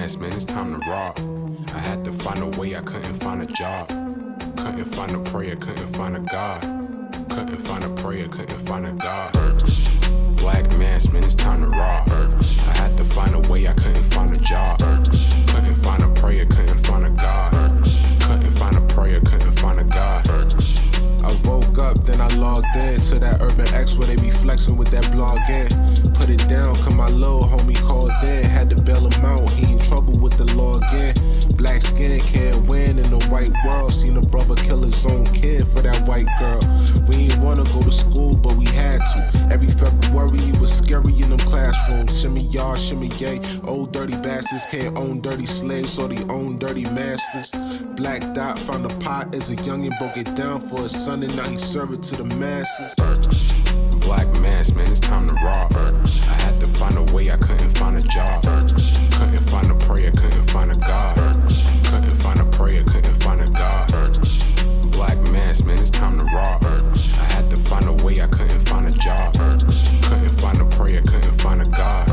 mask, man, it's time to rob. I had to find a way, I couldn't find a job. Couldn't find a prayer, couldn't find a God. Couldn't find a prayer, couldn't find a God. Black mask, man, it's time to rob. I had to find a way, I couldn't find a job. Couldn't find a prayer, couldn't find a God. Couldn't find a prayer, couldn't find a God. I woke up, then I logged in to that Urban X where they be flexing with that blog in. Put it down, cause my little homie called in. Had to bail him out, he in trouble with the law again. Black skin can't win in the white world. Seen a brother kill his own kid for that white girl. We ain't wanna go to school, but we had to. Every February it was scary in them classrooms. Shimmy y'all, shimmy yay. Old dirty bastards can't own dirty slaves, so they own dirty masters. Black Dot found a pot as a youngin', broke it down for his son, and now he serve it to the masses. Black mask, man, it's time to rob. I had to find a way, I couldn't find a job. Couldn't find a prayer, couldn't find a God. Couldn't find a prayer, couldn't find a God. Black mask, man, it's time to rob. I had to find a way, I couldn't find a job. Couldn't find a prayer, couldn't find a God.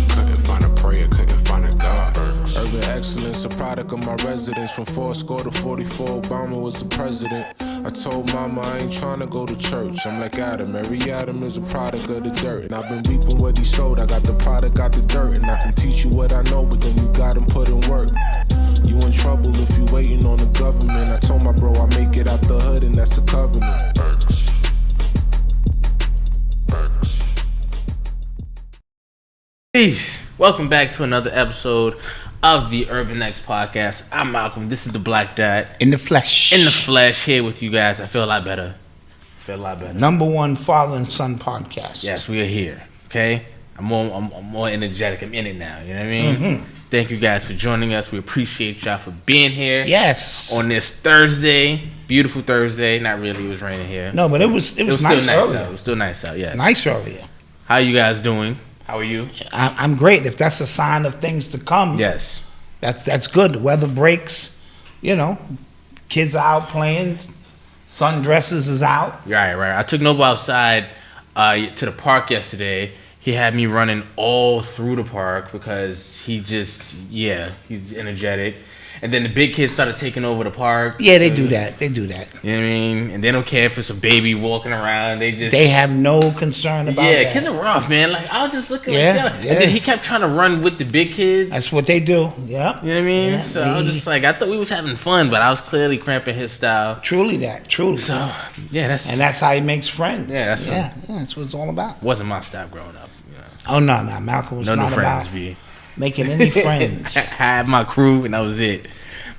Couldn't find a prayer, couldn't find a God. Urban excellence, a product of my residence. From 4 to 44, Obama was the president. I told mama I ain't tryna go to church. I'm like Adam, every Adam is a product of the dirt. And I've been reaping what he sowed. I got the product out the dirt. And I can teach you what I know, but then you gotta put in work. You in trouble if you waiting on the government. I told my bro I make it out the hood, and that's a covenant. Peace. Welcome back to another episode of the Urban X podcast. I'm Malcolm. This is the Black Dot. In the flesh. In the flesh, here with you guys. I feel a lot better. Number one father and son podcast. Yes, we are here. Okay? I'm more energetic. I'm in it now. You know what I mean? Mm-hmm. Thank you guys for joining us. We appreciate y'all for being here. Yes. On this Thursday. Beautiful Thursday. Not really. It was raining here. No, but it was nice earlier. It was still nice out. Yeah. It's nice earlier. How you guys doing? How are you? I'm great. If that's a sign of things to come. Yes. That's good. The weather breaks. You know, kids are out playing. Sundresses is out. Right. I took Noble outside to the park yesterday. He had me running all through the park because he's energetic. And then the big kids started taking over the park. Yeah, they do that. You know what I mean? And they don't care if it's a baby walking around. They have no concern about that. Yeah, kids are rough, man. Like, I was just looking like that. And then he kept trying to run with the big kids. That's what they do. Yeah. You know what I mean? Yeah, so I was just like, I thought we was having fun, but I was clearly cramping his style. Truly that. So, yeah, that's how he makes friends. Yeah, that's what it's all about. Wasn't my style growing up. Yeah. Oh, no. Malcolm was not about making any friends. I had my crew, and that was it.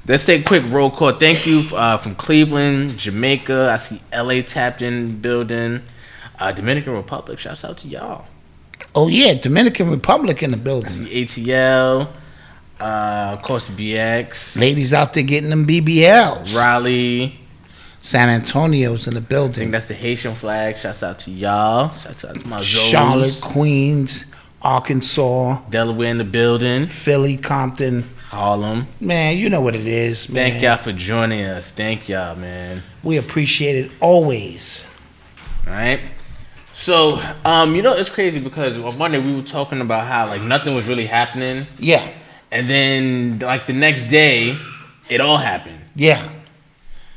Let's take a quick roll call. Thank you from Cleveland, Jamaica. I see LA tapped in building. Dominican Republic. Shouts out to y'all. Oh, yeah. Dominican Republic in the building. I see ATL. Of course, BX. Ladies out there getting them BBLs. Raleigh. San Antonio's in the building. I think that's the Haitian flag. Shouts out to y'all. Shouts out to my Zoes. Charlotte, Queens, Arkansas. Delaware in the building. Philly, Compton. Harlem. Man, you know what it is, man. Thank y'all for joining us. Thank y'all, man. We appreciate it always. All right. So, it's crazy because on Monday we were talking about how, like, nothing was really happening. Yeah. And then, like, the next day, it all happened. Yeah.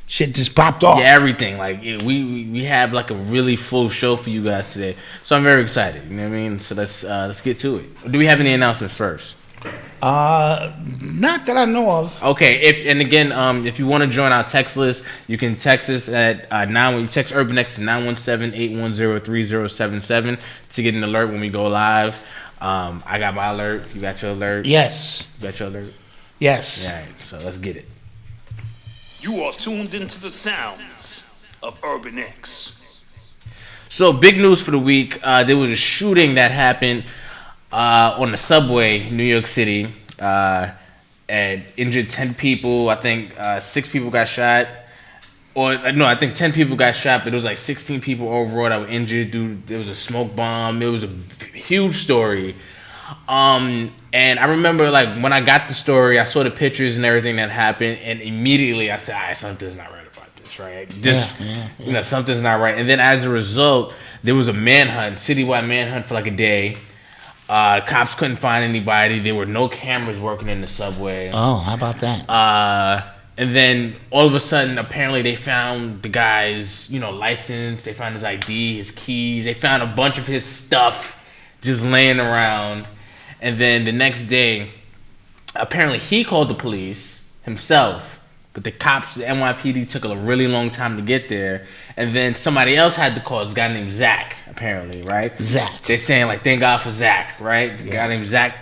Shit just popped off. Yeah, everything. Like, we have, like, a really full show for you guys today. So I'm very excited. You know what I mean? So let's get to it. Do we have any announcements first? Not that I know of. Okay, if you want to join our text list, you can text us at text UrbanX to 917-810-3077 to get an alert when we go live. I got my alert. You got your alert? Yes. You got your alert? Yes. All right, so let's get it. You are tuned into the sounds of Urban X. So, big news for the week. There was a shooting that happened on the subway in New York City, and injured 10 people. I think 6 people got shot. I think 10 people got shot, but it was like 16 people overall that were injured. Dude, there was a smoke bomb. It was a huge story. And I remember, like, when I got the story, I saw the pictures and everything that happened, and immediately I said, all right, something's not right about this, right? Something's not right. And then as a result, there was a manhunt, citywide manhunt for like a day. Cops couldn't find anybody. There were no cameras working in the subway. Oh, how about that? And then all of a sudden, apparently they found the guy's, license. They found his ID, his keys. They found a bunch of his stuff just laying around. And then the next day, apparently he called the police himself. But the cops, the NYPD, took a really long time to get there. And then somebody else had to call. This guy named Zach, apparently, right? Zach. They're saying, thank God for Zach, right? The guy named Zach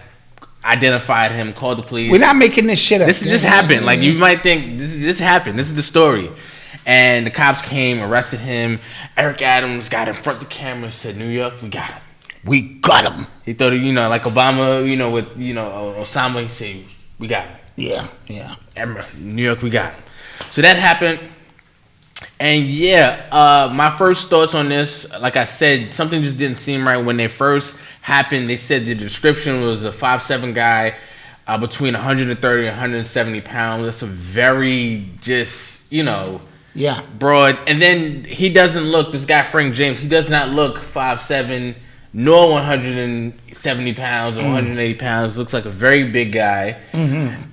identified him, called the police. We're not making this shit up. This just happened. Like, you might think, this happened. This is the story. And the cops came, arrested him. Eric Adams got in front of the camera and said, New York, we got him. We got him. He thought, like Obama, with, Osama, he said, we got him. Yeah. New York, we got him. So that happened. And my first thoughts on this, like I said, something just didn't seem right when they first happened. They said the description was a 5'7" guy, between 130 and 170 pounds. That's a very broad. And then he doesn't look, this guy Frank James, he does not look 5'7", nor 170 pounds or 180 pounds. Looks like a very big guy.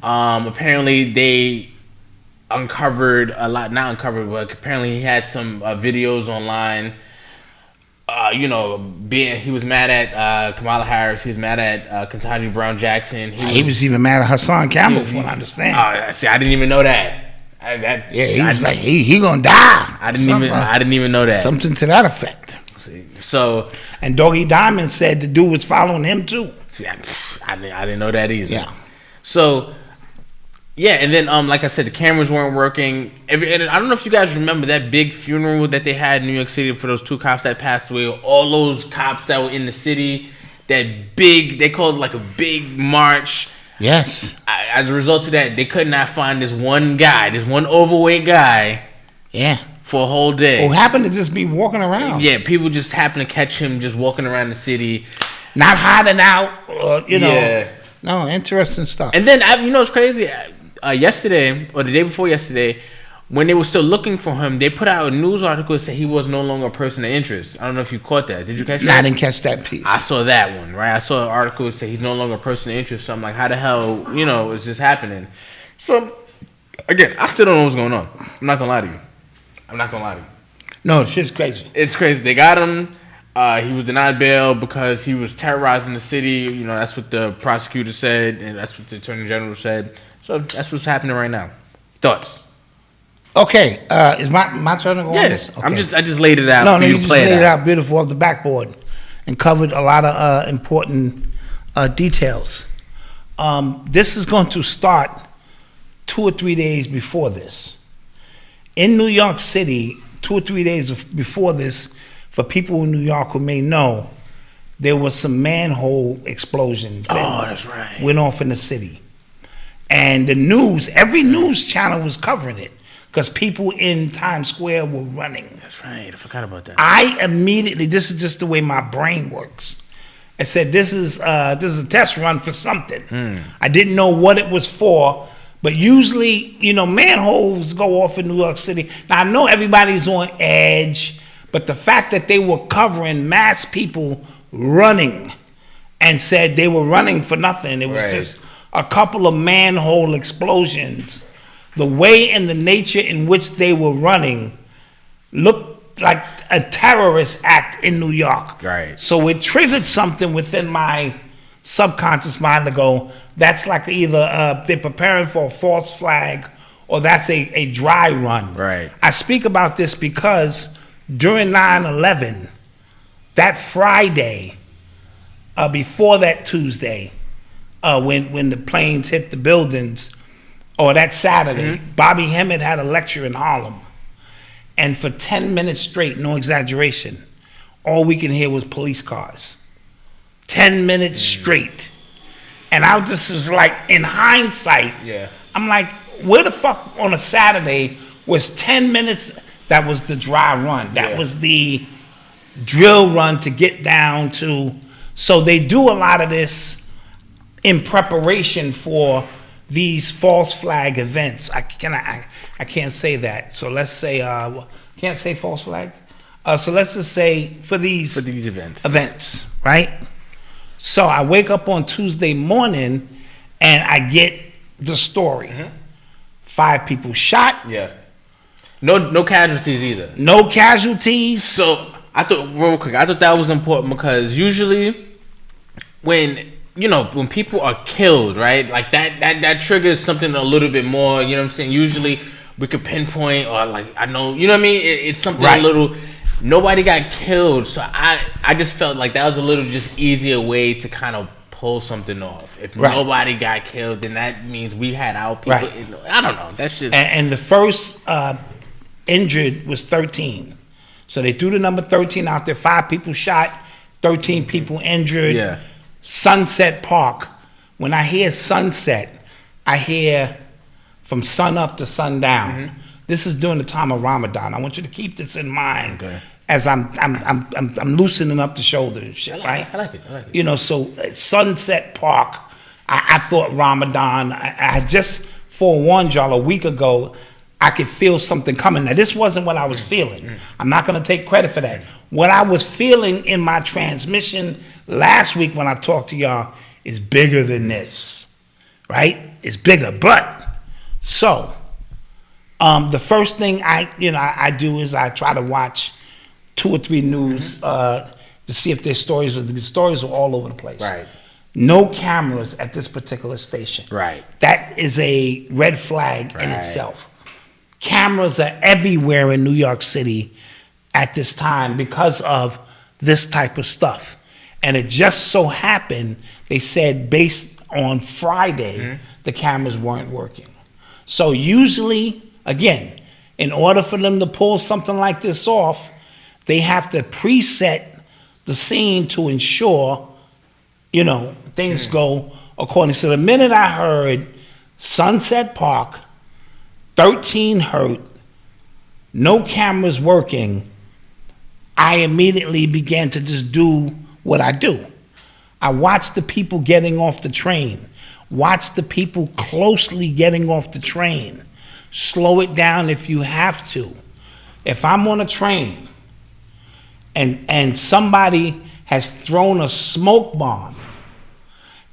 Apparently they uncovered a lot, not uncovered, but apparently he had some videos online. He was mad at Kamala Harris. He was mad at Ketanji Brown Jackson. He was even mad at Hassan Campbell, from what I understand. See, I didn't even know that. He was like, he gonna die. I didn't even know that. Something to that effect. So, and Doggy Diamond said the dude was following him too. See, I didn't know that either. Yeah. So, and then like I said, the cameras weren't working. And I don't know if you guys remember that big funeral that they had in New York City for those 2 cops that passed away. All those cops that were in the city, that big, they called it like a big march. Yes. As a result of that, they could not find this one guy, this one overweight guy. Yeah. For a whole day. Who happened to just be walking around. Yeah, people just happened to catch him just walking around the city. Not hiding out, Yeah. No, interesting stuff. And then, it's crazy. Yesterday, or the day before yesterday, when they were still looking for him, they put out a news article that said he was no longer a person of interest. I don't know if you caught that. Did you catch that? I didn't catch that piece. I saw that one, right? I saw an article that said he's no longer a person of interest. So I'm like, how the hell, is this happening? So, again, I still don't know what's going on. I'm not going to lie to you. No, it's just crazy. It's crazy. They got him. He was denied bail because he was terrorizing the city. That's what the prosecutor said, and that's what the attorney general said. So that's what's happening right now. Thoughts? Okay. Is my turn to go on this? Okay. I just laid it out. No, you just laid it out beautiful off the backboard, and covered a lot of important details. This is going to start 2 or 3 days before this. In New York City, 2 or 3 days before this, for people in New York who may know, there was some manhole explosions that that's right. went off in the city. And the news, every news channel was covering it because people in Times Square were running. That's right. I forgot about that. I immediately, this is just the way my brain works. I said, this is a test run for something. I didn't know what it was for. But usually, manholes go off in New York City. Now, I know everybody's on edge, but the fact that they were covering mass people running and said they were running for nothing, it was just a couple of manhole explosions. The way and the nature in which they were running looked like a terrorist act in New York. Right. So it triggered something within my subconscious mind to go, that's like either they're preparing for a false flag or that's a dry run. Right. I speak about this because during 9/11, that Friday, before that Tuesday, when the planes hit the buildings, or that Saturday, Bobby Hemmett had a lecture in Harlem. And for 10 minutes straight, no exaggeration, all we can hear was police cars. 10 minutes straight. And I just was like, in hindsight, I'm like, where the fuck on a Saturday was 10 minutes? That was the dry run. That was the drill run to get down to. So they do a lot of this in preparation for these false flag events. I can't say that. So let's say, can't say false flag. So let's just say for these events. Events, right? So I wake up on Tuesday morning and I get the story. 5 people shot. Yeah. No casualties either. No casualties. So I thought that was important because usually when people are killed, right? Like that triggers something a little bit more, you know what I'm saying? Usually we could pinpoint or like, I know, you know what I mean? It's something a little, nobody got killed. So I just felt like that was a little just easier way to kind of pull something off. If nobody got killed, then that means we had our people. I don't know. That's just. And the first injured was 13. So they threw the number 13 out there. 5 people shot, 13 people injured. Yeah. Sunset Park. When I hear sunset, I hear from sun up to sundown. This is during the time of Ramadan. I want you to keep this in mind as I'm loosening up the shoulder and shit, right? I like it. So Sunset Park, I thought Ramadan. I just forewarned y'all a week ago, I could feel something coming. Now, this wasn't what I was feeling. I'm not going to take credit for that. What I was feeling in my transmission last week when I talked to y'all is bigger than this, right? It's bigger. But, so, the first thing I do is I try to watch 2 or 3 news to see if there's stories. The stories are all over the place. Right. No cameras at this particular station. Right. That is a red flag in itself. Cameras are everywhere in New York City at this time because of this type of stuff. And it just so happened, they said based on Friday, the cameras weren't working. So usually, again, in order for them to pull something like this off, they have to preset the scene to ensure, things go according. So the minute I heard Sunset Park, 13 hurt, no cameras working, I immediately began to just do what I do. I watched the people getting off the train. Watch the people closely getting off the train. Slow it down if you have to. If I'm on a train and somebody has thrown a smoke bomb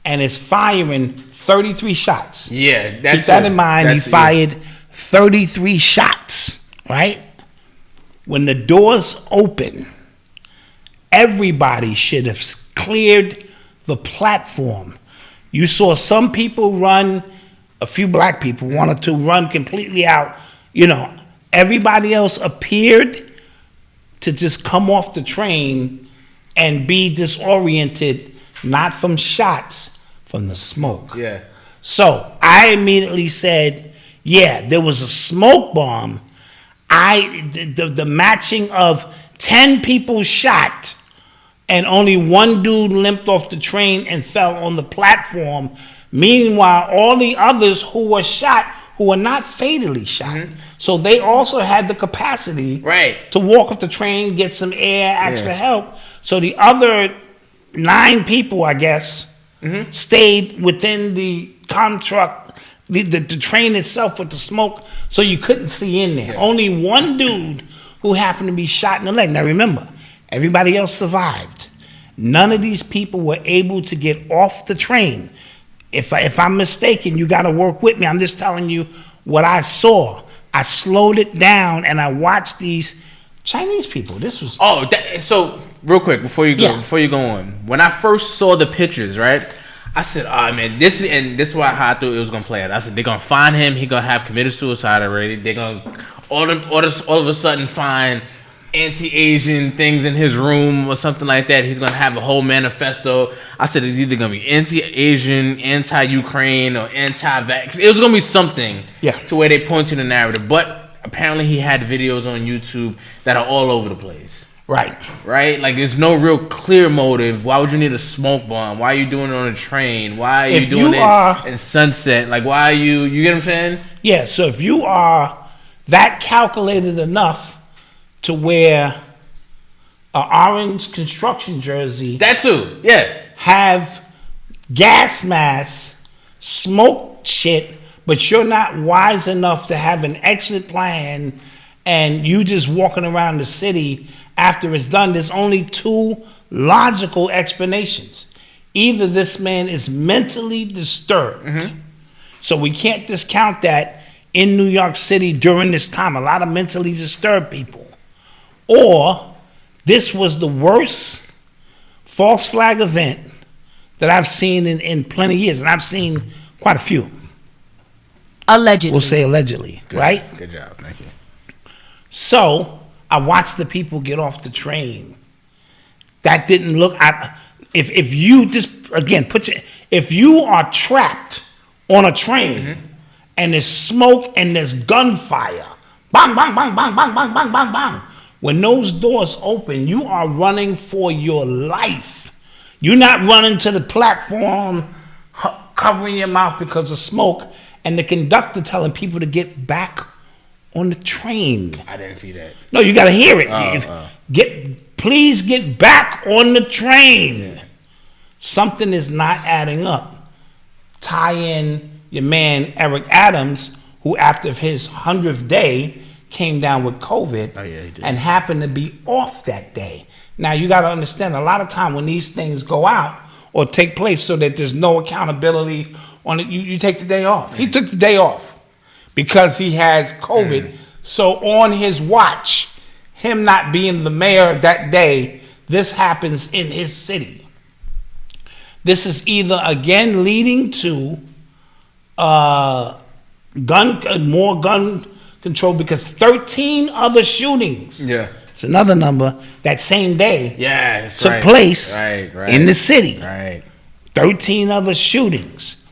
and is firing 33 shots. Yeah, keep that in mind. He fired 33 shots, right? When the doors open, everybody should have cleared the platform. You saw some people run, a few black people, 1 or 2 run completely out. Everybody else appeared to just come off the train and be disoriented, not from shots, from the smoke. Yeah. So I immediately said, yeah, there was a smoke bomb. The matching of 10 people shot and only 1 dude limped off the train and fell on the platform. Meanwhile, all the others who were shot, who were not fatally shot, so they also had the capacity to walk off the train, get some air, ask for help. So the other 9 people, I guess, stayed within the contract. The train itself with the smoke, so you couldn't see in there. Only 1 dude who happened to be shot in the leg. Now remember, everybody else survived. None of these people were able to get off the train. If I'm mistaken, you got to work with me. I'm just telling you what I saw. I slowed it down and I watched these Chinese people. This was so real quick before you go on. When I first saw the pictures, right? I said, "Oh man, this is why I thought it was gonna play out." I said they're gonna find him. He gonna have committed suicide already. They're gonna all of a sudden find anti-Asian things in his room or something like that. He's gonna have a whole manifesto. I said it's either gonna be anti-Asian, anti-Ukraine, or anti-vax. It was gonna be something to where they point to the narrative. But apparently, he had videos on YouTube that are all over the place. Right? Like, there's no real clear motive. Why would you need a smoke bomb? Why are you doing it on a train? Why are you doing it in Sunset? Like, why are you get what I'm saying? Yeah, so if you are that calculated enough to wear an orange construction jersey. That too, yeah. Have gas masks, smoke shit, but you're not wise enough to have an exit plan and you just walking around the city after it's done. There's only 2 logical explanations. either this man is mentally disturbed. So we can't discount that in New York City during this time. A lot of mentally disturbed people. Or this was the worst false flag event that I've seen in plenty of years. And I've seen quite a few. Allegedly. We'll say allegedly, right? Good job. Thank you. So I watched the people get off the train. That didn't look. If you just again if you are trapped on a train and there's smoke and there's gunfire, bang bang bang bang bang bang bang bang bang. When those doors open, you are running for your life. You're not running to the platform, covering your mouth because of smoke, and the conductor telling people to get back on the train. I didn't see that. No, you got to hear it. Please get back on the train. Yeah. Something is not adding up. Tie in your man Eric Adams, who after his 100th day came down with COVID he did. and happened to be off that day. Now you got to understand, a lot of time when these things go out or take place so that there's no accountability on it, you take the day off. He took the day off because he has COVID. So on his watch, him not being the mayor that day, this happens in his city. This is either again leading to more gun control, because 13 other shootings. Yeah. It's another number that same day. Yeah, took place right. in the city. Right. 13 other shootings.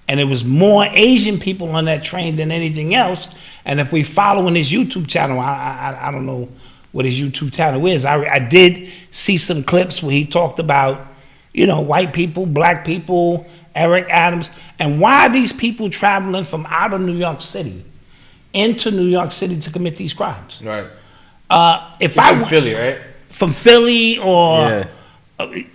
And it was more Asian people on that train than anything else. And if we follow in his YouTube channel, I don't know what his YouTube channel is. I did see some clips where he talked about, white people, black people, Eric Adams. And why are these people traveling from out of New York City into New York City to commit these crimes? Right. From Philly, right? From Philly or...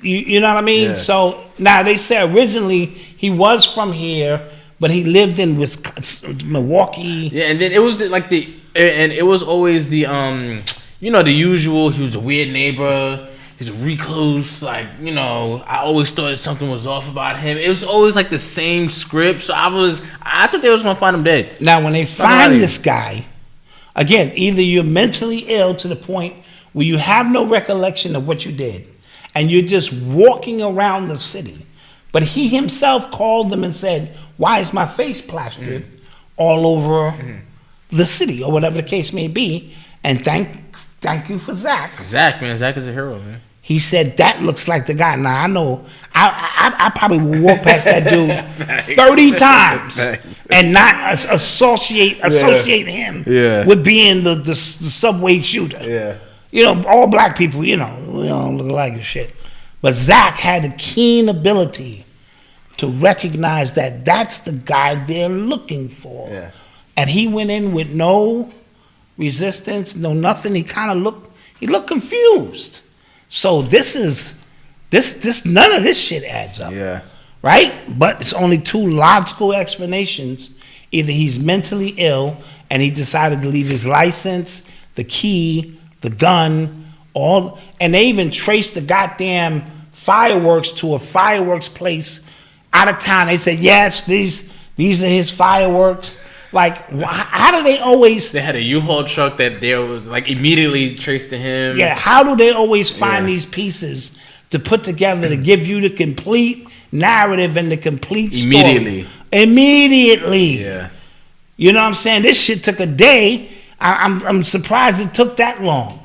You know what I mean? Yeah. So now they say originally he was from here, but he lived in Milwaukee. Yeah, and then it was it was always the the usual. He was a weird neighbor. He's a recluse. I always thought something was off about him. It was always like the same script. So I thought they was gonna find him dead. Now when they find this guy, again, either you're mentally ill to the point where you have no recollection of what you did, and you're just walking around the city. But he himself called them and said, why is my face plastered all over the city, or whatever the case may be? And thank you for Zach. Zach is a hero, man. He said, that looks like the guy. Now, I know, I probably will walk past that dude 30 times and not associate him with being the subway shooter. Yeah. All black people, we don't look like your shit. But Zach had a keen ability to recognize that that's the guy they're looking for. Yeah. And he went in with no resistance, no nothing. He kind of looked confused. So this none of this shit adds up. Yeah. Right? But it's only two logical explanations. Either he's mentally ill and he decided to leave his license, the key, the gun, and they even traced the goddamn fireworks to a fireworks place out of town. They said, yes, these are his fireworks. Like, how do they always... They had a U-Haul truck that there was, immediately traced to him. Yeah, how do they always find these pieces to put together to give you the complete narrative and the complete story? Immediately. Yeah. You know what I'm saying? This shit took a day. I'm surprised it took that long.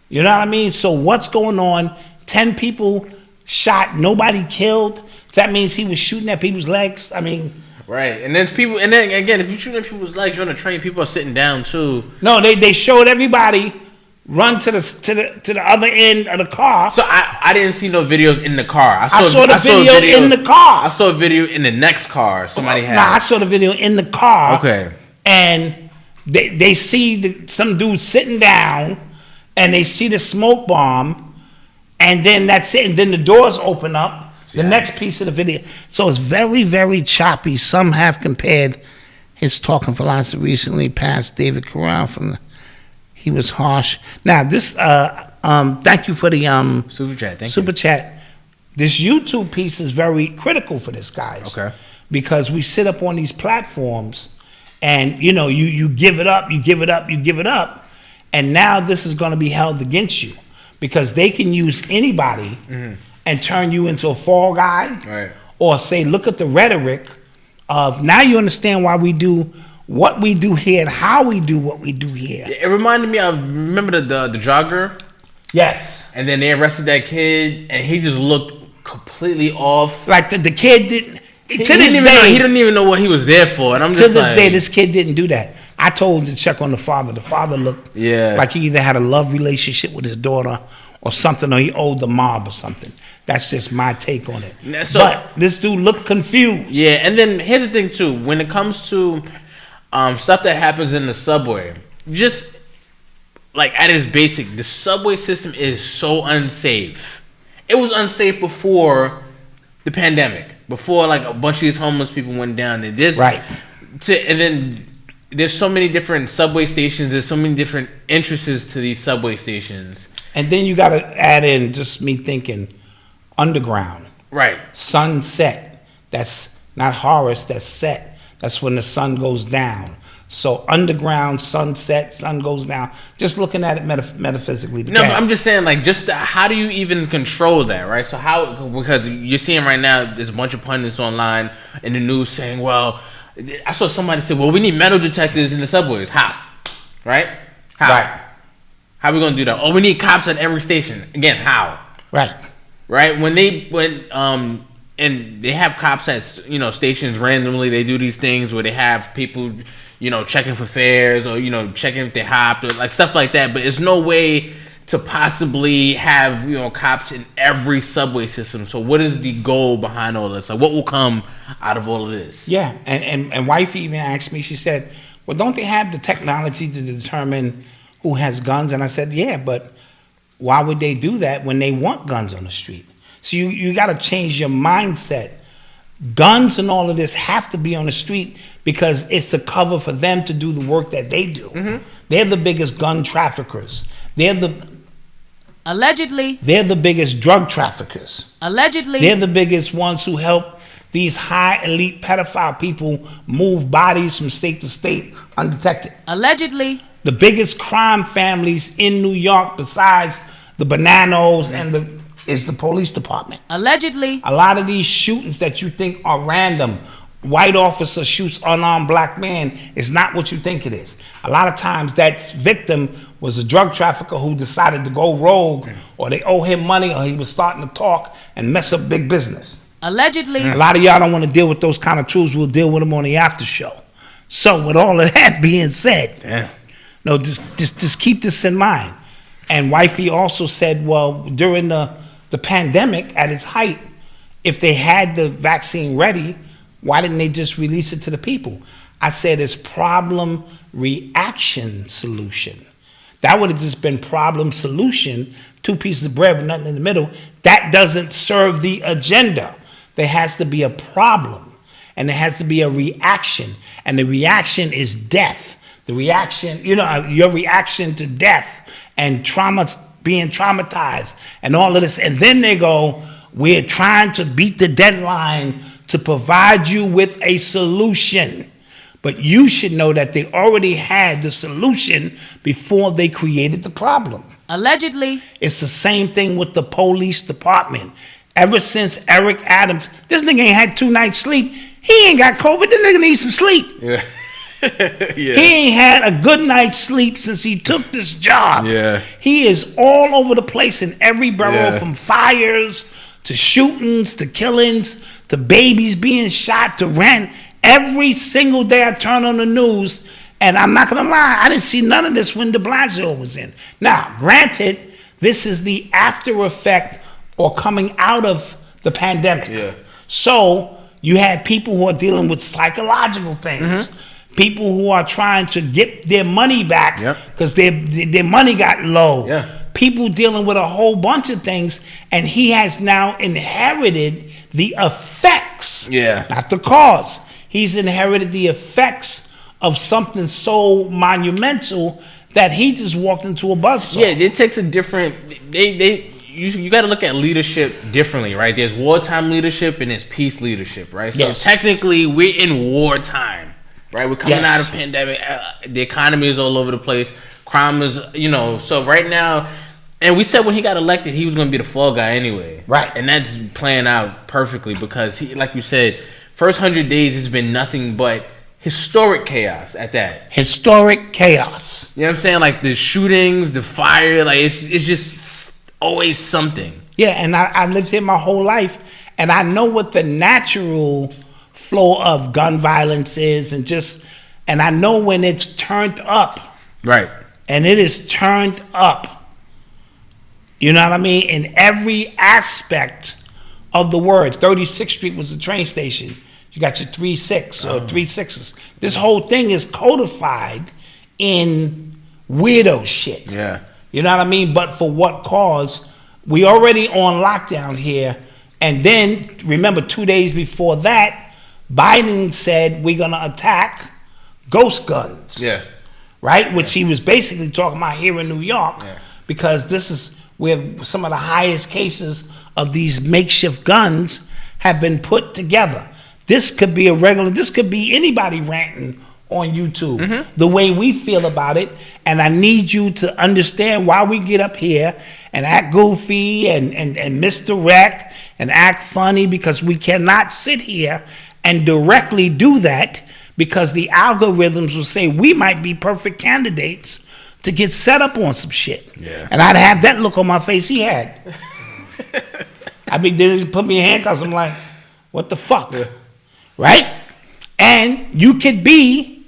You know what I mean? So what's going on? 10 people shot, nobody killed. So that means he was shooting at people's legs. I mean, right. And then again, if you're shooting at people's legs, you're on a train. People are sitting down too. No, they showed everybody run to the other end of the car. So I didn't see no videos in the car. I saw the video in the car. I saw a video in the next car somebody had. Nah, I saw the video in the car. Okay. And they see some dude sitting down, and they see the smoke bomb, and then that's it. And then the doors open up. The next piece of the video. So it's very, very choppy. Some have compared his talking philosophy recently past David Corral he was harsh. Now this thank you for the super chat. Thank super you. chat. this YouTube piece is very critical for this, guys. Okay. Because we sit up on these platforms and, you know, you give it up, you give it up, you give it up. And now this is going to be held against you because they can use anybody and turn you into a fall guy. Right. Or say, look at the rhetoric of, now you understand why we do what we do here and how we do what we do here. It reminded me of, remember the jogger? Yes. And then they arrested that kid, and he just looked completely off. Like the kid didn't, He to this didn't day, he didn't even know what he was there for. And I'm to just this like, day, this kid didn't do that. I told him to check on the father. The father looked like he either had a love relationship with his daughter or something, or he owed the mob or something. That's just my take on it. So, but this dude looked confused. Yeah, and then here's the thing too. When it comes to stuff that happens in the subway, just like at its basic, the subway system is so unsafe. It was unsafe before the pandemic, before like a bunch of these homeless people went down. And then there's so many different subway stations. There's so many different entrances to these subway stations. And then you got to add in just me thinking underground. Right. Sunset. That's not Horus, that's set. That's when the sun goes down. So underground, sunset, sun goes down. Just looking at it metaphysically. No, but I'm just saying, like, how do you even control that, right? So because you're seeing right now, there's a bunch of pundits online in the news saying, well, I saw somebody say, well, we need metal detectors in the subways. How? Right? How? Right. How are we going to do that? Oh, we need cops at every station. Again, how? Right. Right? And they have cops at, stations randomly. They do these things where they have people, checking for fares or, checking if they hopped or like stuff like that. But there's no way to possibly have, cops in every subway system. So what is the goal behind all this? Like, what will come out of all of this? Yeah. And wifey even asked me, she said, well, don't they have the technology to determine who has guns? And I said, yeah, but why would they do that when they want guns on the street? So you got to change your mindset. Guns and all of this have to be on the street because it's a cover for them to do the work that they do. Mm-hmm. They're the biggest gun traffickers. Allegedly. They're the biggest drug traffickers. Allegedly. They're the biggest ones who help these high elite pedophile people move bodies from state to state undetected. Allegedly. The biggest crime families in New York besides the Bananos and is the police department. Allegedly. A lot of these shootings that you think are random, white officer shoots unarmed black man, is not what you think it is. A lot of times that victim was a drug trafficker who decided to go rogue, or they owe him money, or he was starting to talk and mess up big business. Allegedly. A lot of y'all don't want to deal with those kind of truths. We'll deal with them on the after show. So with all of that being said, just keep this in mind. And wifey also said, well, during the pandemic at its height, if they had the vaccine ready, why didn't they just release it to the people? I said it's problem reaction solution. That would have just been problem solution, 2 pieces of bread with nothing in the middle. That doesn't serve the agenda. There has to be a problem and there has to be a reaction, and the reaction is death. The reaction, your reaction to death and trauma, being traumatized and all of this. And then they go, we're trying to beat the deadline to provide you with a solution. But you should know that they already had the solution before they created the problem. Allegedly. It's the same thing with the police department. Ever since Eric Adams, this nigga ain't had 2 nights sleep. He ain't got COVID. This nigga needs some sleep. Yeah. He ain't had a good night's sleep since he took this job. Yeah. He is all over the place in every borough, from fires to shootings to killings to babies being shot to rent. Every single day I turn on the news, and I'm not going to lie, I didn't see none of this when de Blasio was in. Now, granted, this is the after effect or coming out of the pandemic. Yeah. So you had people who are dealing with psychological things. Mm-hmm. People who are trying to get their money back because their money got low. Yeah. People dealing with a whole bunch of things, and he has now inherited the effects, not the cause. He's inherited the effects of something so monumental that he just walked into a buzzsaw. Yeah, it takes a different. you got to look at leadership differently, right? There's wartime leadership and there's peace leadership, right? So Yes. technically, we're in wartime, right? We're coming Yes. out of pandemic. The economy is all over the place. Crime is, so right now, and we said when he got elected, he was going to be the fall guy anyway, Right. And that's playing out perfectly because he, like you said, first 100 days has been nothing but historic chaos at that. Historic chaos. You know what I'm saying? Like the shootings, the fire, like it's just always something. Yeah, and I lived here my whole life, and I know what the natural flow of gun violence is, and I know when it's turned up, Right. and it is turned up. You know what I mean? In every aspect of the word. 36th Street was the train station. You got your 3-6 or 3-6s. This whole thing is codified in weirdo shit. Yeah. You know what I mean? But for what cause? We already on lockdown here. And then, remember, 2 days before that, Biden said we're going to attack ghost guns. Yeah. Right? Which he was basically talking about here in New York. Yeah. Because this is where some of the highest cases of these makeshift guns have been put together. This could be this could be anybody ranting on YouTube, the way we feel about it. And I need you to understand why we get up here and act goofy and misdirect and act funny, because we cannot sit here and directly do that, because the algorithms will say we might be perfect candidates to get set up on some shit. Yeah. And I'd have that look on my face he had. I mean, they just put me in handcuffs. I'm like, what the fuck? Yeah. Right? And you could be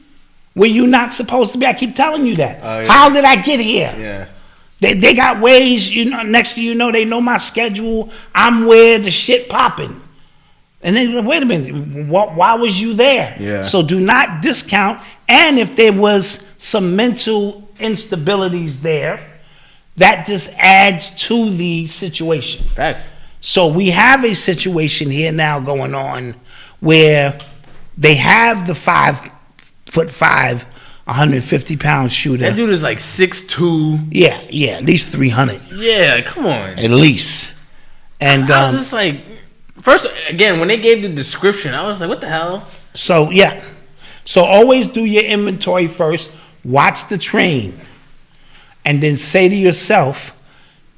where you're not supposed to be. I keep telling you that. Oh, yeah. How did I get here? Yeah. They got ways, next to they know my schedule. I'm where the shit popping. And then, wait a minute, why was you there? Yeah. So do not discount. And if there was some mental instabilities there, that just adds to the situation. Facts. So we have a situation here now going on where they have the 5'5", 150-pound shooter. That dude is like 6'2". Yeah, at least 300, Yeah, come on. at least. And I was just like, first, again, when they gave the description, I was like, what the hell? so yeah, so always do your inventory first. Watch the train, and then say to yourself,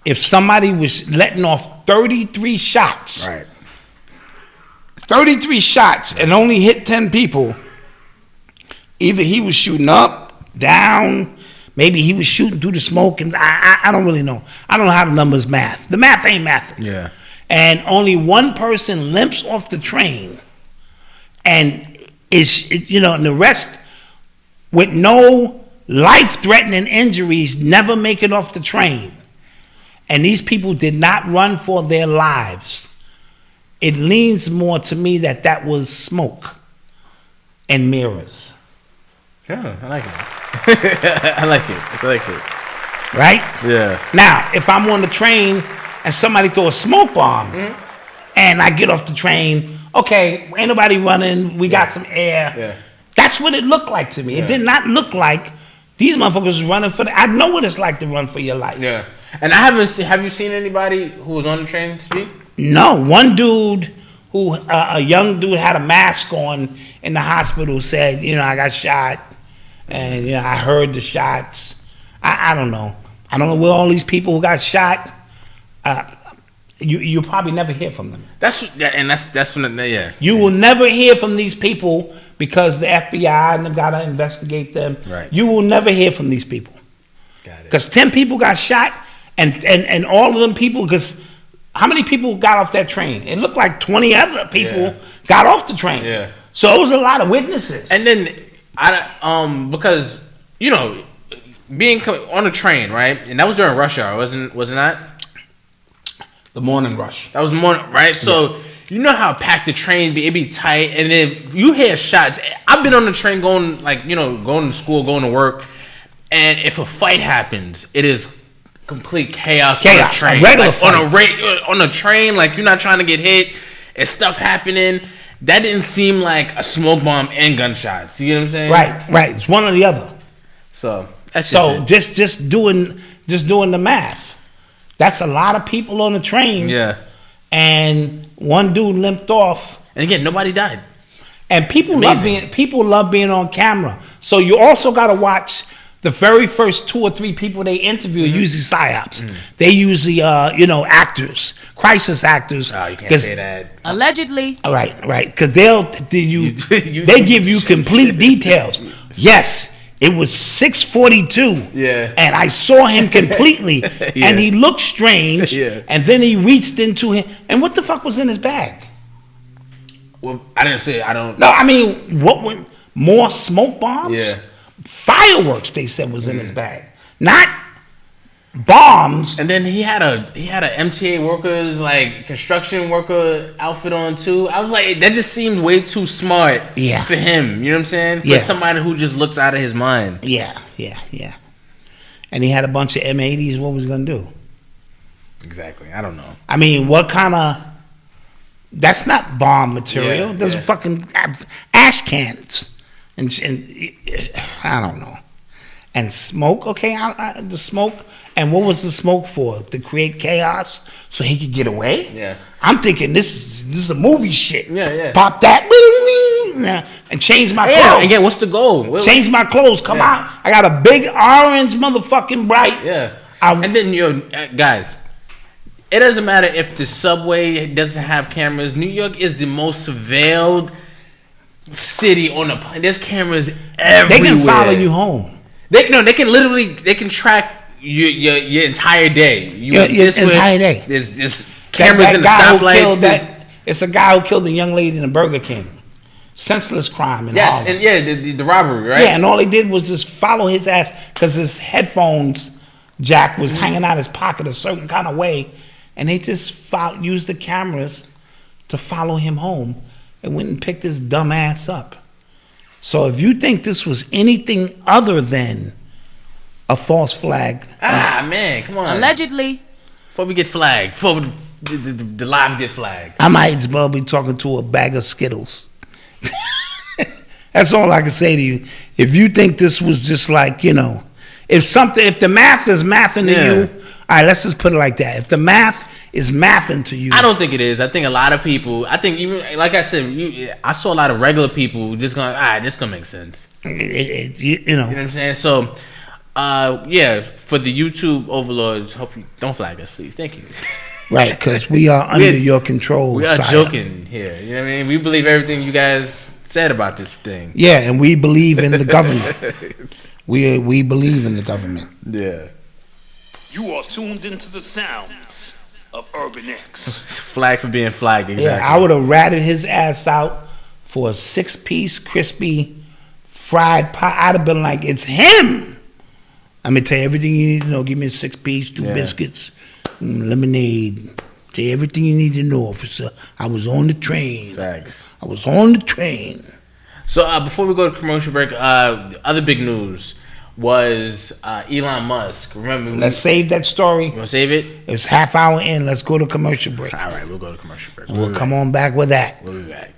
if somebody was letting off 33 shots, Right. 33 shots and only hit 10 people, either he was shooting up, down, maybe he was shooting through the smoke, and I don't really know. I don't know how the numbers math. The math ain't mathing. Yeah. And only one person limps off the train, and and the rest with no life-threatening injuries never make it off the train. And these people did not run for their lives. It leans more to me that was smoke and mirrors. Yeah, I like it. I like it. Right? Yeah. Now, if I'm on the train and somebody throw a smoke bomb and I get off the train, okay, ain't nobody running, we got some air. Yeah. That's what it looked like to me. It did not look like these motherfuckers was running for I know what it's like to run for your life. Yeah. And I haven't seen, have you seen anybody who was on the train speak? No, one dude who, a young dude had a mask on in the hospital said, I got shot and, I heard the shots. I don't know. I don't know where all these people who got shot, you'll probably never hear from them. That's when, yeah. You will never hear from these people because the FBI and them got to investigate them. Right. You will never hear from these people. Got it. Because 10 people got shot and all of them people, because how many people got off that train? It looked like 20 other people got off the train. Yeah. So it was a lot of witnesses. And then, because, being on a train, right? And that was during rush hour, was it not? the morning rush. That was morning, right? So, you know how packed the train be, it be tight. And if you hear shots, I've been on the train going, going to school, going to work. And if a fight happens, it is complete chaos on a train. A regular fight. On a train, like you're not trying to get hit. It's stuff happening. That didn't seem like a smoke bomb and gunshots. You know what I'm saying? Right. It's one or the other. So that's So just doing the math. That's a lot of people on the train. Yeah. And one dude limped off. And again, nobody died. And people Amazing. love being on camera. So you also got to watch the very first 2 or 3 people they interview. Mm-hmm. Usually psyops. They usually actors, crisis actors. Oh, you can't say that. Allegedly. Right, because they give you complete details. Yes, it was 6:42. Yeah. And I saw him completely, Yeah. and he looked strange. Yeah. And then he reached into him, and what the fuck was in his bag? Well, I didn't say. I don't. No, I mean, what went more smoke bombs? Yeah. Fireworks, they said, was in his bag, not bombs. And then he had a MTA workers like construction worker outfit on too. I was like, that just seemed way too smart. Yeah. For him, you know what I'm saying? For Yeah. somebody who just looks out of his mind. Yeah. And he had a bunch of M80s. What was he gonna do? Exactly. I don't know. I mean, what kind of? That's not bomb material. Yeah, There's yeah. fucking ash cans, and I don't know. And smoke. Okay, the smoke. And what was the smoke for? To create chaos so he could get away? Yeah. I'm thinking this is a movie shit. Yeah. Pop that, and change my Yeah. clothes. Again, what's the goal? Change my clothes. Come Yeah. out. I got a big orange motherfucking bright. Yeah. I- And then guys, it doesn't matter if the subway doesn't have cameras. New York is the most surveilled city on the planet. There's cameras everywhere. They can follow you home. They can track your entire day. Your entire day. There's cameras That in the guy who stoplights. killed it's a guy who killed a young lady in a Burger King. Senseless crime in Yes, Harlem. and yeah, the robbery, right? Yeah, and all he did was just follow his ass because his headphones jack was hanging out his pocket a certain kind of way, and they just used the cameras to follow him home and went and picked his dumb ass up. So if you think this was anything other than a false flag, Man, come on. Allegedly. Before we get flagged, before the live get flagged. I might as well be talking to a bag of Skittles. That's all I can say to you. If you think this was just like, if the math is mathing to Yeah. you, all right, let's just put it like that. If the math is mathing to you, I don't think it is. I think a lot of people. I think even like I said, I saw a lot of regular people just going, this don't make sense. You know what I'm saying? So, for the YouTube overlords, hope you don't flag us, please. Thank you. right? Because we are under your control. We are Sire. joking here. You know what I mean? We believe everything you guys said about this thing. Yeah, and we believe in the government. we believe in the government. Yeah. You are tuned into the sounds of Urban X. Flag for being flagged. Exactly. Yeah, I would have ratted his ass out for a 6-piece crispy fried pie. I'd have been like, it's him. I'm gonna tell you everything you need to know. Give me a 6-piece, 2 biscuits, lemonade. Tell you everything you need to know, officer. I was on the train. Thanks. I was on the train. So before we go to commercial break, other big news was Elon Musk. Remember, Let's save that story. You want to save it? It's half hour in. Let's go to commercial break. All right, we'll go to commercial break. And we'll come on back with that. We'll be back.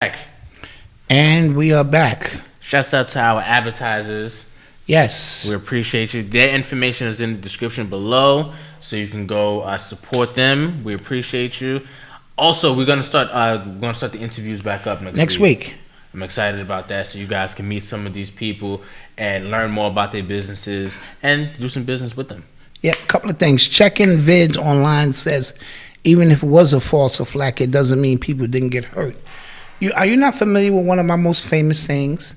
Back. And we are back. Shouts out to our advertisers. Yes. We appreciate you. Their information is in the description below, so you can go support them. We appreciate you. Also, we're gonna start the interviews back up next week. I'm excited about that, so you guys can meet some of these people and learn more about their businesses and do some business with them. Yeah, a couple of things. Checking vids online says even if it was a false or flack, it doesn't mean people didn't get hurt. Are you not familiar with one of my most famous sayings?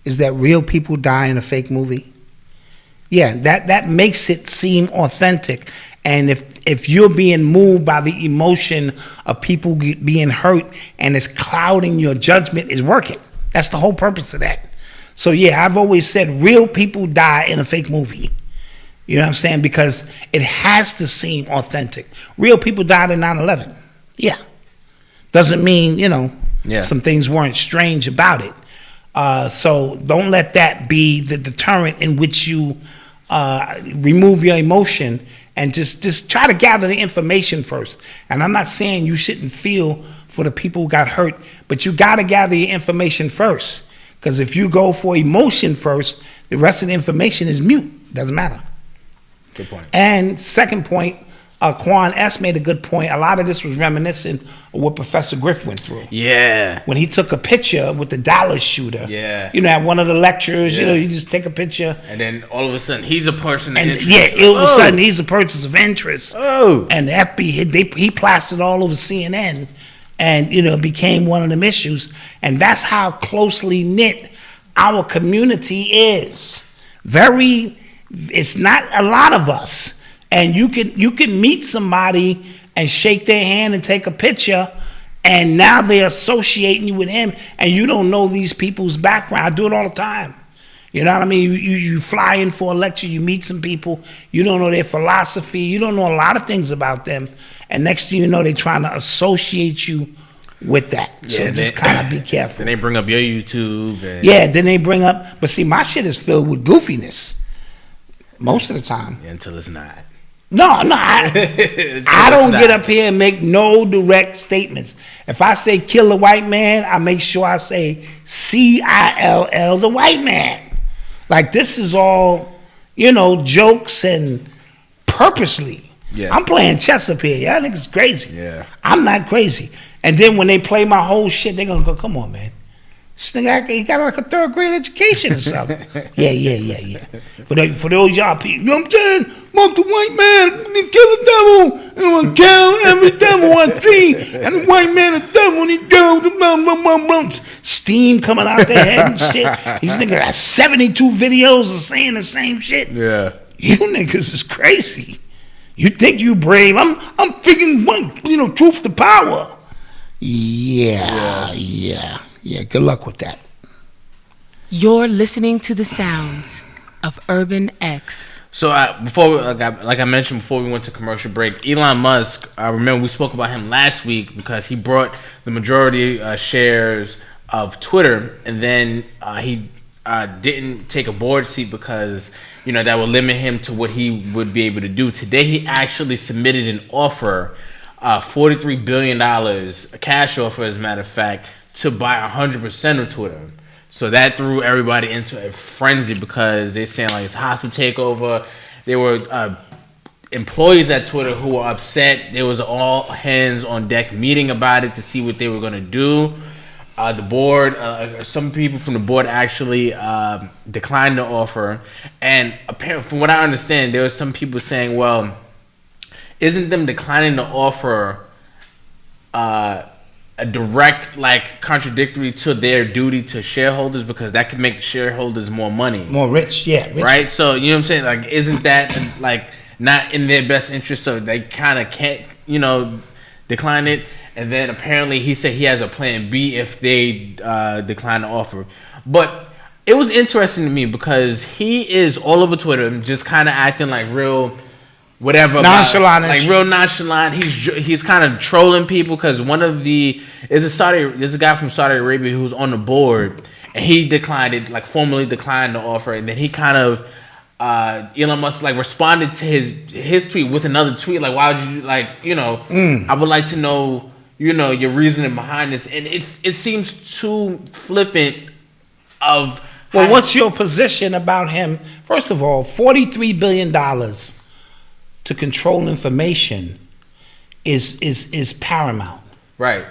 Is that real people die in a fake movie? Yeah, that makes it seem authentic. And if you're being moved by the emotion of people being hurt and it's clouding your judgment, is working. That's the whole purpose of that. So yeah, I've always said real people die in a fake movie. You know what I'm saying? Because it has to seem authentic. Real people died in 9/11. Yeah. Doesn't mean, some things weren't strange about it. So don't let that be the deterrent in which you remove your emotion and just try to gather the information first. And I'm not saying you shouldn't feel for the people who got hurt, but you got to gather your information first. Because if you go for emotion first, the rest of the information is mute. Doesn't matter. Good point. And second point, Quan S. made a good point. A lot of this was reminiscent of what Professor Griff went through. Yeah. When he took a picture with the Dallas shooter. Yeah. At one of the lectures, Yeah. you just take a picture. And then all of a sudden, he's a person of And interest. all of a sudden, he's a person of interest. Oh. And the FBI, he plastered all over CNN and, it became one of them issues. And that's how closely knit our community is. It's not a lot of us. And you can meet somebody and shake their hand and take a picture, and now they're associating you with him, and you don't know these people's background. I do it all the time. You know what I mean? You fly in for a lecture, you meet some people, you don't know their philosophy, you don't know a lot of things about them, and next thing you know, they're trying to associate you with that. So Yeah, just kind of be careful. Then they bring up your YouTube. Then they bring up, but see, my shit is filled with goofiness most of the time. Until it's not. No, I don't get up here and make no direct statements. If I say kill the white man, I make sure I say CILL the white man. Like, this is all, jokes and purposely. Yeah. I'm playing chess up here. Y'all niggas crazy. Yeah. I'm not crazy. And then when they play my whole shit, they're going to go, come on, man. This nigga, he got like a third grade education or something. Yeah. For those y'all people, you know what I'm saying? Mark the white man, kill the devil, and want to kill every devil I see. And the white man, the devil, and he goes, steam coming out their head and shit. These niggas got 72 videos of saying the same shit. Yeah. You niggas is crazy. You think you brave? I'm thinking, truth to power. Yeah. Good luck with that. You're listening to the sounds of Urban X. So before, like I mentioned before we went to commercial break, Elon Musk. I remember we spoke about him last week because he brought the majority shares of Twitter, and then he didn't take a board seat because that would limit him to what he would be able to do. Today, he actually submitted an offer, $43 billion, a cash offer, as a matter of fact, to buy 100% of Twitter. So that threw everybody into a frenzy because they're saying like it's hostile takeover. There were employees at Twitter who were upset. There was an all hands on deck meeting about it to see what they were going to do. The board, some people from the board actually declined the offer. And apparently, from what I understand, there were some people saying, well, isn't them declining the offer a direct, contradictory to their duty to shareholders, because that could make the shareholders more money. More rich, yeah. Right? So, you know what I'm saying? Isn't that, not in their best interest, so they kind of can't, decline it? And then apparently he said he has a plan B if they decline the offer. But it was interesting to me because he is all over Twitter just kind of acting like real... whatever, nonchalant, real nonchalant. He's kind of trolling people because there's a guy from Saudi Arabia who's on the board, and he formally declined the offer, and then he kind of Elon Musk responded to his tweet with another tweet, why would you I would like to know your reasoning behind this, and it seems too flippant. Well, what's your position about him? First of all, $43 billion to control information is paramount. Right.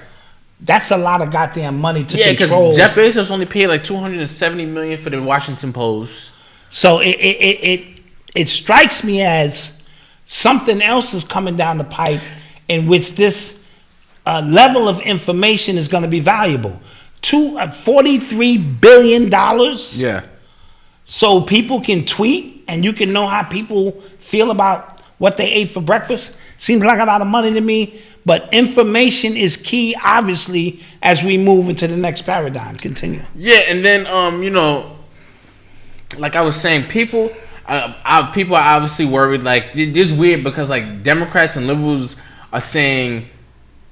That's a lot of goddamn money to Yeah, control. because Jeff Bezos only paid like $270 million for the Washington Post. So it strikes me as something else is coming down the pipe in which this level of information is going to be valuable. $43 billion. Yeah. So people can tweet and you can know how people feel about what they ate for breakfast. Seems like a lot of money to me, but information is key, obviously, as we move into the next paradigm. Continue. Yeah, and then like I was saying, people are obviously worried. Like, this is weird because like Democrats and liberals are saying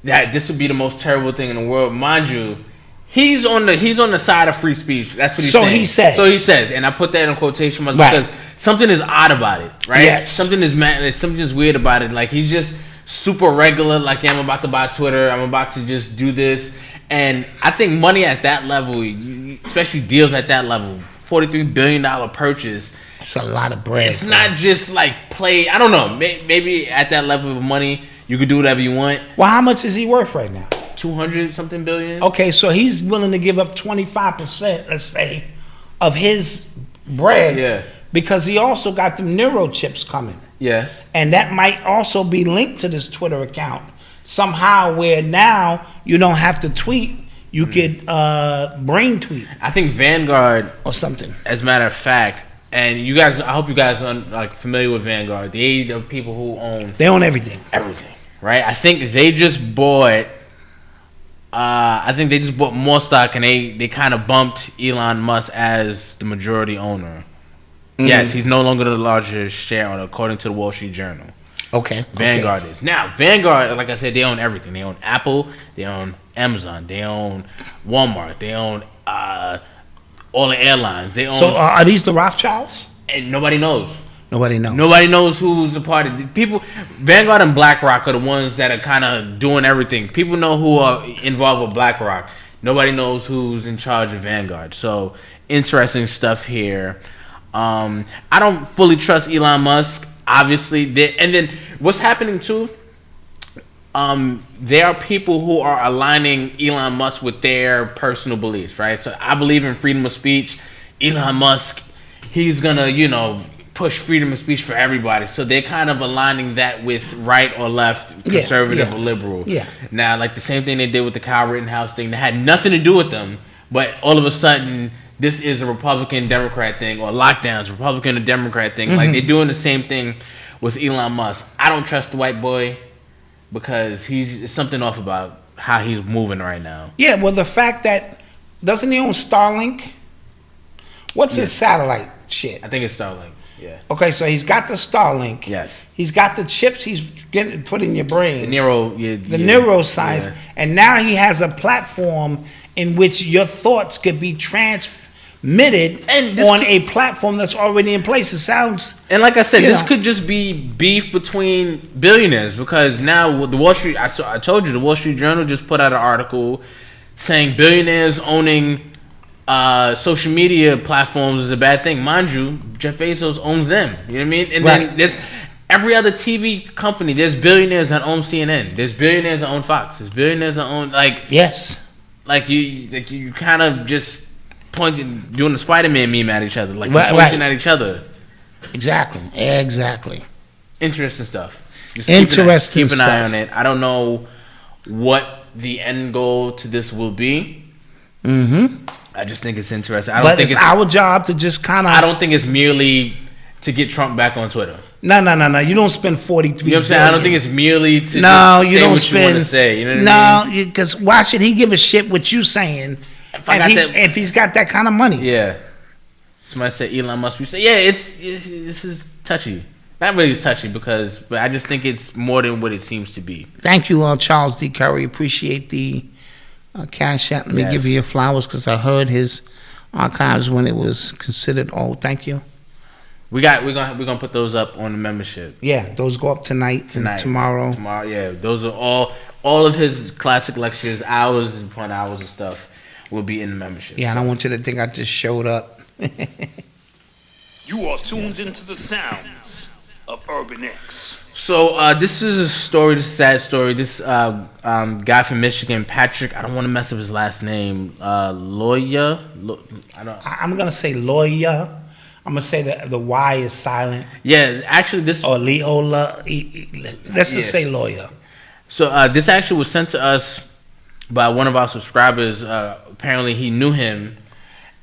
that this would be the most terrible thing in the world. Mind you, he's on the side of free speech. That's what he's saying. So he says, and I put that in quotation marks because something is odd about it, right? Yes. Something is weird about it. Like, he's just super regular. Like, yeah, I'm about to buy Twitter. I'm about to just do this. And I think money at that level, especially deals at that level, $43 billion purchase. It's a lot of bread. It's not just like play. I don't know. Maybe at that level of money, you could do whatever you want. Well, how much is he worth right now? 200 something billion. Okay, so he's willing to give up 25%, let's say, of his bread. Yeah. Because he also got them neuro chips coming. Yes. And that might also be linked to this Twitter account somehow, where now you don't have to tweet. You could brain tweet. I think Vanguard or something. As a matter of fact, and you guys, I hope you guys are like familiar with Vanguard. They the people who own. They own everything. Everything, right? I think they just bought. More stock, and they kind of bumped Elon Musk as the majority owner. Mm-hmm. Yes, he's no longer the largest share owner, according to the Wall Street Journal. Okay. Vanguard is. Now, Vanguard, like I said, they own everything. They own Apple, they own Amazon, they own Walmart, they own all the airlines. They own. So are these the Rothschilds? And nobody knows. Nobody knows. Nobody knows who's a part of it. People. Vanguard and BlackRock are the ones that are kind of doing everything. People know who are involved with BlackRock. Nobody knows who's in charge of Vanguard. So, interesting stuff here. I don't fully trust Elon Musk, obviously. And then what's happening too? There are people who are aligning Elon Musk with their personal beliefs, right? So I believe in freedom of speech. Elon Musk, he's gonna, push freedom of speech for everybody. So they're kind of aligning that with right or left, conservative or liberal. Yeah. Now, like the same thing they did with the Kyle Rittenhouse thing, that had nothing to do with them, but all of a sudden, this is a Republican-Democrat thing, or lockdowns, Republican or Democrat thing. Mm-hmm. Like, they're doing the same thing with Elon Musk. I don't trust the white boy because there's something off about how he's moving right now. Yeah, well, the fact that, doesn't he own Starlink? What's his satellite shit? I think it's Starlink, yeah. Okay, so he's got the Starlink. Yes. He's got the chips he's getting put in your brain. The neuroscience. Yeah. And now he has a platform in which your thoughts could be transmitted on a platform that's already in place. It sounds... And like I said, this could just be beef between billionaires, because now the Wall Street... I told you, the Wall Street Journal just put out an article saying billionaires owning social media platforms is a bad thing. Mind you, Jeff Bezos owns them. You know what I mean? And then there's every other TV company. There's billionaires that own CNN. There's billionaires that own Fox. There's billionaires that own... Yes. You kind of just pointing, doing the Spider-Man meme at each other, pointing at each other. Exactly. Interesting stuff. Just keep an eye on it. I don't know what the end goal to this will be. Mm-hmm. I just think it's interesting. But it's our job to just kind of... I don't think it's merely to get Trump back on Twitter. No. You don't spend 43 You know what I'm saying? I don't think it's merely to you say don't what spend, you want to say. You know what I mean? Because why should he give a shit what you saying if he's got that kind of money? Yeah. Somebody said Elon Musk. This is touchy. Not really touchy but I just think it's more than what it seems to be. Thank you, Charles D. Curry. Appreciate the cash out. Let me give you your flowers because I heard his archives when it was considered old. Thank you. We're gonna put those up on the membership. Yeah, those go up tonight. And tomorrow. Tomorrow, yeah. Those are all all of his classic lectures, hours upon hours of stuff, will be in the membership. Yeah, and I want you to think I just showed up. You are tuned into the sounds of Urban X. So this is a story, this is a sad story. This guy from Michigan, Patrick, I don't want to mess up his last name, Lyoya. I'm going to say Lyoya. I'm going to say that the Y is silent. Yeah, actually this... Or Leola. Let's just say Lyoya. So this actually was sent to us by one of our subscribers. Apparently he knew him.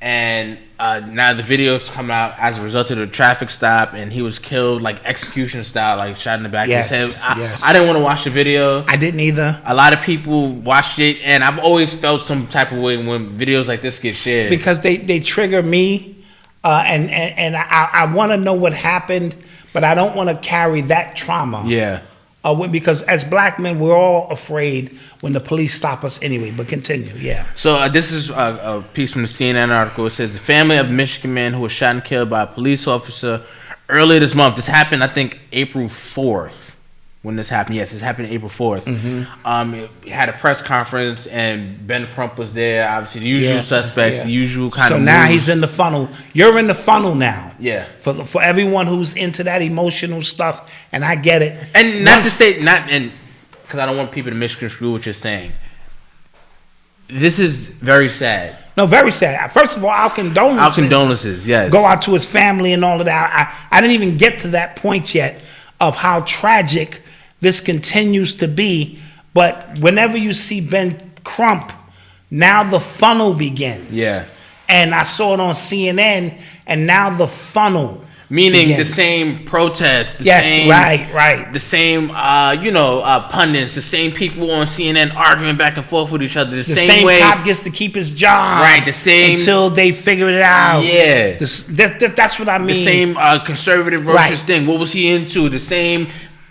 And now the videos come out as a result of the traffic stop, and he was killed like execution style, like shot in the back of his head. Yes. I didn't want to watch the video. I didn't either. A lot of people watched it, and I've always felt some type of way when videos like this get shared. Because they trigger me, and I want to know what happened, but I don't want to carry that trauma. Yeah. Because as black men, we're all afraid when the police stop us anyway. But continue, yeah. So this is a piece from the CNN article. It says the family of a Michigan man who was shot and killed by a police officer earlier this month. This happened, I think, April 4th. When this happened, yes, this happened April 4th. It had a press conference, and Ben Crump was there. Obviously, the usual suspects, the usual kind of. So now he's in the funnel. You're in the funnel now. Yeah. For everyone who's into that emotional stuff, and I get it. And not to say because I don't want people to misconstrue what you're saying. This is very sad. No, very sad. First of all, our condolences. Our condolences, yes. Go out to his family and all of that. I didn't even get to that point yet of how tragic this continues to be. But whenever you see Ben Crump, now the funnel begins. Yeah. And I saw it on CNN, and now the funnel Meaning begins. the same protests, the Yes, same, right. the same, pundits, the same people on CNN arguing back and forth with each other. The same way cop gets to keep his job, right? The same until they figure it out. Yeah, that's what I mean. The same conservative versus thing. What was he into? The same,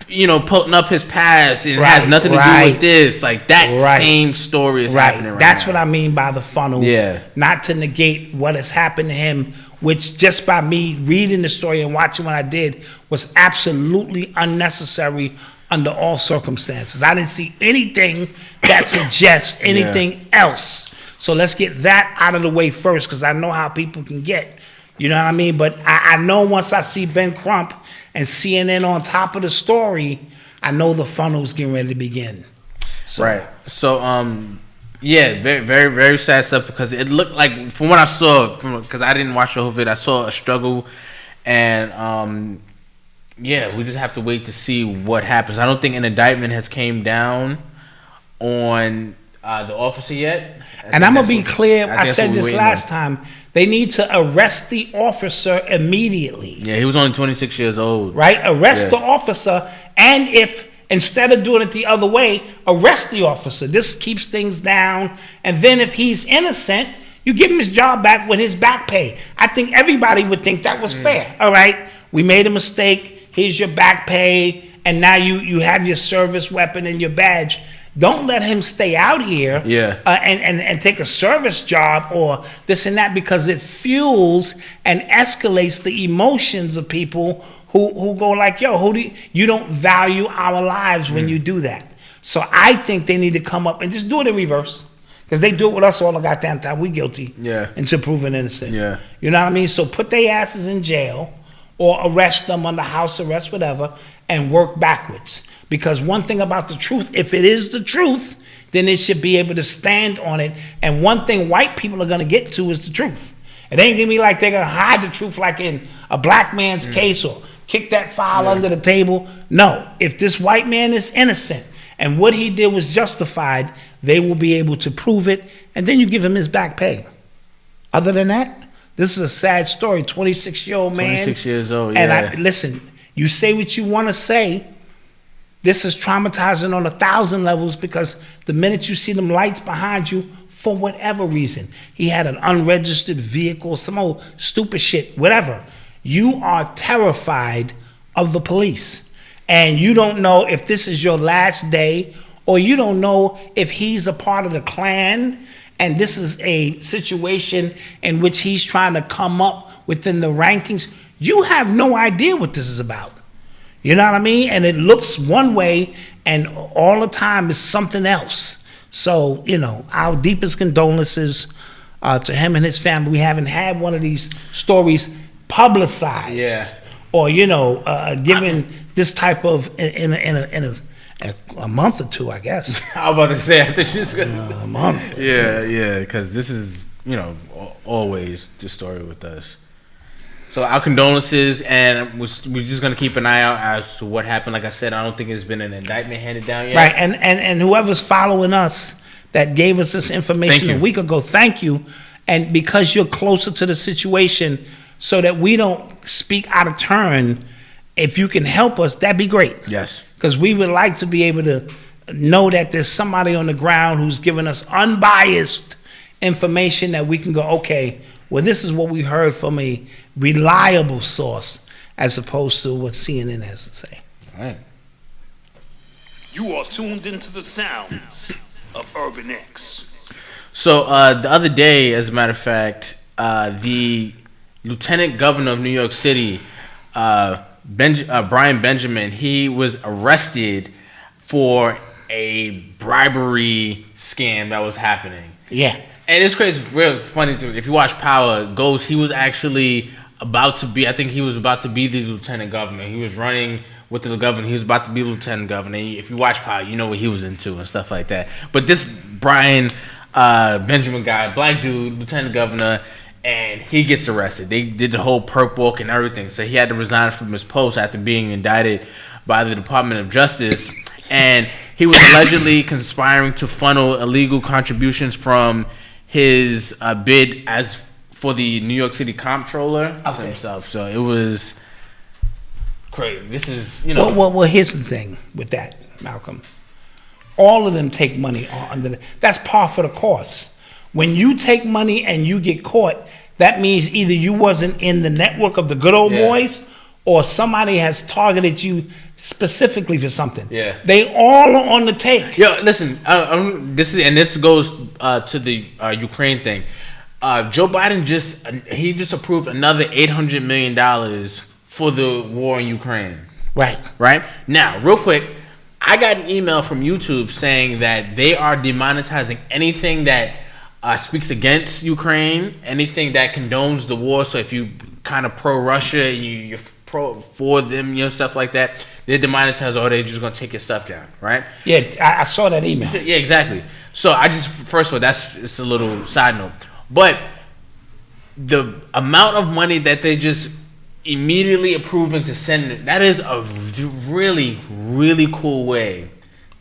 putting up his past. It has nothing to do with this. Like that same story is happening right That's now. what I mean by the funnel. Yeah. Not to negate what has happened to him, which just by me reading the story and watching what I did was absolutely unnecessary under all circumstances. I didn't see anything that suggests anything else. So let's get that out of the way first, because I know how people can get. You know what I mean? But I know once I see Ben Crump and CNN on top of the story, I know the funnel's getting ready to begin. So, right. So, yeah, very, very, very sad stuff, because it looked like, from what I saw, because I didn't watch the whole video, I saw a struggle, and we just have to wait to see what happens. I don't think an indictment has came down on the officer yet. And I'm going to be clear, I said this last time, they need to arrest the officer immediately. Yeah, he was only 26 years old. Right? Arrest the officer, and if, instead of doing it the other way, arrest the officer. This keeps things down, and then if he's innocent, you give him his job back with his back pay. I think everybody would think that was fair. All right? We made a mistake, here's your back pay, and now you have your service weapon and your badge. Don't let him stay out here and take a service job or this and that, because it fuels and escalates the emotions of people who go like, yo, you don't value our lives when you do that. So I think they need to come up and just do it in reverse, because they do it with us all the goddamn time. We guilty until proven innocent. Yeah. You know what I mean? So put their asses in jail or arrest them under house arrest, whatever, and work backwards. Because one thing about the truth, if it is the truth, then it should be able to stand on it. And one thing white people are going to get to is the truth. It ain't going to be like they're going to hide the truth like in a black man's case or kick that file under the table. No, if this white man is innocent and what he did was justified, they will be able to prove it, and then you give him his back pay. Other than that, this is a sad story. 26-year-old man. 26 years old, And listen, you say what you want to say. This is traumatizing on 1,000 levels, because the minute you see them lights behind you, for whatever reason, he had an unregistered vehicle, some old stupid shit, whatever, you are terrified of the police. And you don't know if this is your last day, or you don't know if he's a part of the Klan and this is a situation in which he's trying to come up within the rankings. You have no idea what this is about. You know what I mean? And it looks one way, and all the time is something else. So, our deepest condolences to him and his family. We haven't had one of these stories publicized or, given this type of, in a month or two, I guess. I was about to say, I think she's going to say. A month. Yeah, because this is, always the story with us. So our condolences, and we're just going to keep an eye out as to what happened. Like I said, I don't think there's been an indictment handed down yet. Right, and whoever's following us that gave us this information a week ago, thank you. And because you're closer to the situation so that we don't speak out of turn, if you can help us, that'd be great. Yes. Because we would like to be able to know that there's somebody on the ground who's giving us unbiased information that we can go, okay, well, this is what we heard from a reliable source as opposed to what CNN has to say. All right. You are tuned into the sounds of Urban X. So the other day, as a matter of fact, the Lieutenant Governor of New York City, Brian Benjamin, he was arrested for a bribery scam that was happening. Yeah. And it's crazy, real funny. If you watch Power, Ghost, he was actually about to be, I think he was about to be the lieutenant governor. He was running with the governor. He was about to be lieutenant governor. If you watch Power, you know what he was into and stuff like that. But this Brian Benjamin guy, black dude, lieutenant governor, and he gets arrested. They did the whole perp walk and everything. So he had to resign from his post after being indicted by the Department of Justice. And he was allegedly conspiring to funnel illegal contributions from his bid as for the New York City comptroller to himself. So it was crazy. This is, Well, here's the thing with that, Malcolm. All of them take money under that's par for the course. When you take money and you get caught, that means either you wasn't in the network of the good old boys, or somebody has targeted you specifically for something. Yeah, they all are on the take. Yo, listen, this goes to the Ukraine thing. Joe Biden just approved another $800 million for the war in Ukraine. Right now, real quick, I got an email from YouTube saying that they are demonetizing anything that speaks against Ukraine, anything that condones the war. So if you kind of pro-Russia, you're for them, stuff like that, they demonetize, or they're just gonna take your stuff down, right? Yeah, I saw that email. Yeah, exactly. So I just, first of all, that's just a little side note, but the amount of money that they just immediately approving to send, that is a really, really cool way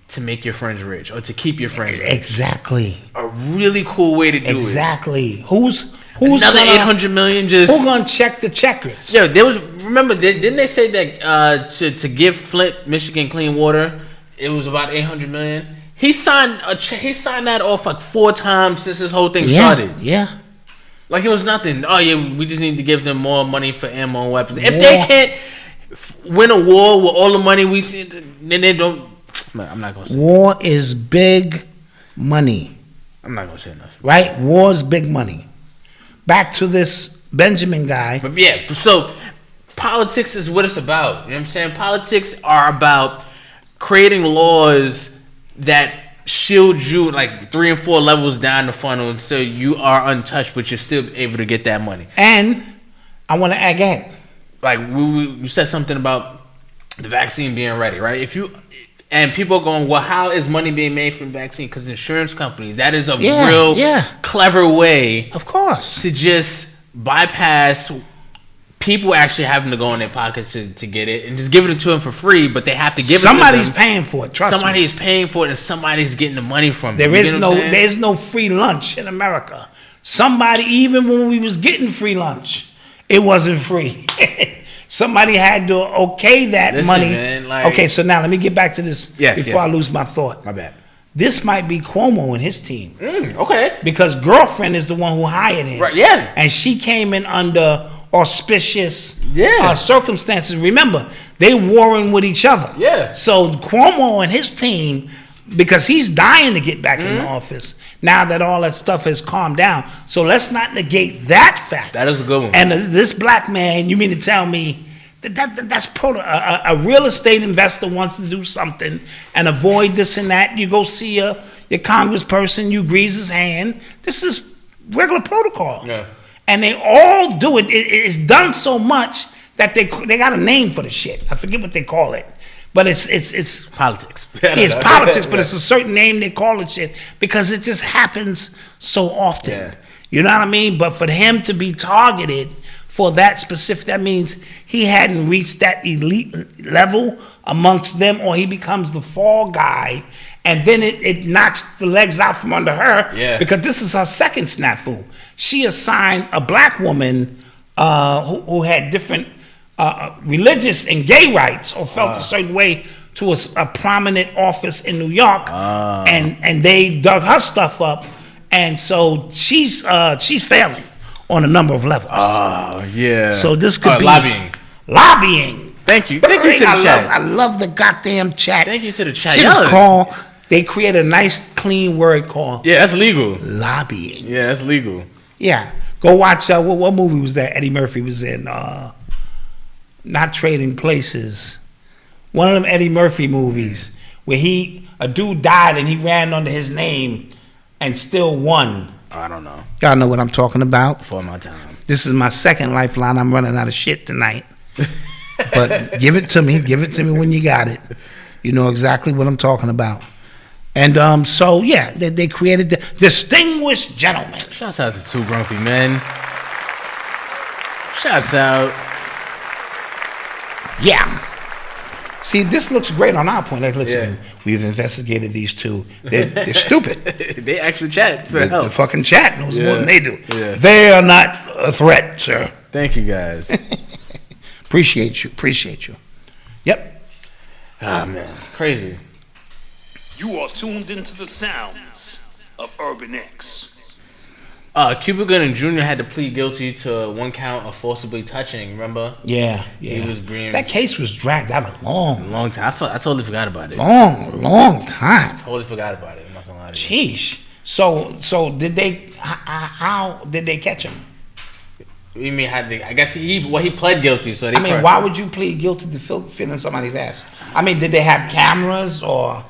to make your friends rich, or to keep your friends rich. Exactly. A really cool way to do it. Exactly. Who's another $800 million? Just who's gonna check the checkers? Yeah, there was. Remember, didn't they say that to give Flint, Michigan clean water, it was about $800 million? He signed that off like 4 times since this whole thing started. Yeah. Like it was nothing. Oh yeah, we just need to give them more money for ammo and weapons. If they can't win a war with all the money we see, then they don't. I'm not gonna say. War is big money. I'm not gonna say nothing. Right? War is big money. Back to this Benjamin guy. But yeah, so politics is what it's about. You know what I'm saying? Politics are about creating laws that shield you like 3 and 4 levels down the funnel, so you are untouched, but you're still able to get that money. And I want to add again. Like you said something about the vaccine being ready, right? And people are going, well, how is money being made from the vaccine? Because insurance companies, that is a real clever way, of course, to just bypass people actually having to go in their pockets to get it, and just give it to them for free, but they have to give somebody's it to them. Paying for it. Trust Somebody me. is paying for it, and somebody's getting the money from it. There's no free lunch in America. Somebody, even when we was getting free lunch, it wasn't free. Somebody had to okay that money. Man, okay, so now let me get back to this before I lose my thought. My bad. This might be Cuomo and his team. Okay. Because girlfriend is the one who hired him. Right, yeah. And she came in under auspicious circumstances. Remember, they warring with each other. Yeah. So Cuomo and his team, because he's dying to get back in the office now that all that stuff has calmed down. So let's not negate that fact. That is a good one. And this black man, you mean to tell me That's a real estate investor wants to do something and avoid this and that. You go see your congressperson, you grease his hand. This is regular protocol. Yeah. And they all do it. It's done so much that they got a name for the shit. I forget what they call it. But it's politics. It's politics, but it's a certain name they call it shit because it just happens so often. Yeah. You know what I mean? But for him to be targeted for that specific, that means he hadn't reached that elite level amongst them, or he becomes the fall guy, and then it knocks the legs out from under her. Yeah. Because this is her second snafu. She assigned a black woman who had different religious and gay rights, or felt a certain way, to a prominent office in New York, and they dug her stuff up, and so she's failing on a number of levels. Oh yeah. So this could be lobbying. Thank you to the chat. I love the goddamn chat. Thank you to the chat. Shit is called. They created a nice clean word called. Yeah, that's legal. Lobbying. Yeah, that's legal. Yeah, go watch. What movie was that? Eddie Murphy was in. Not Trading Places, one of them Eddie Murphy movies where a dude died and he ran under his name and still won. I don't know. Y'all know what I'm talking about. Before my time. This is my second lifeline. I'm running out of shit tonight. But give it to me. Give it to me when you got it. You know exactly what I'm talking about. And so yeah, they created the Distinguished Gentleman. Shouts out to Two Grumpy Men. Shouts out. Yeah. See, this looks great on our point. Like, listen, we've investigated these two. They're stupid. They actually chat for help. The fucking chat knows more than they do. Yeah. They are not a threat, sir. Thank you, guys. Appreciate you. Yep. Ah, man. Crazy. You are tuned into the sounds of Urban X. Cuba Gooding Jr. had to plead guilty to one count of forcibly touching. Remember? Yeah. He was being. That case was dragged out a long time. I totally forgot about it. Long time. Totally forgot about it. I'm not gonna lie to you. Sheesh. So did they? How did they catch him? You mean I guess he pled guilty. So why would you plead guilty to filling somebody's ass? I mean, did they have cameras or?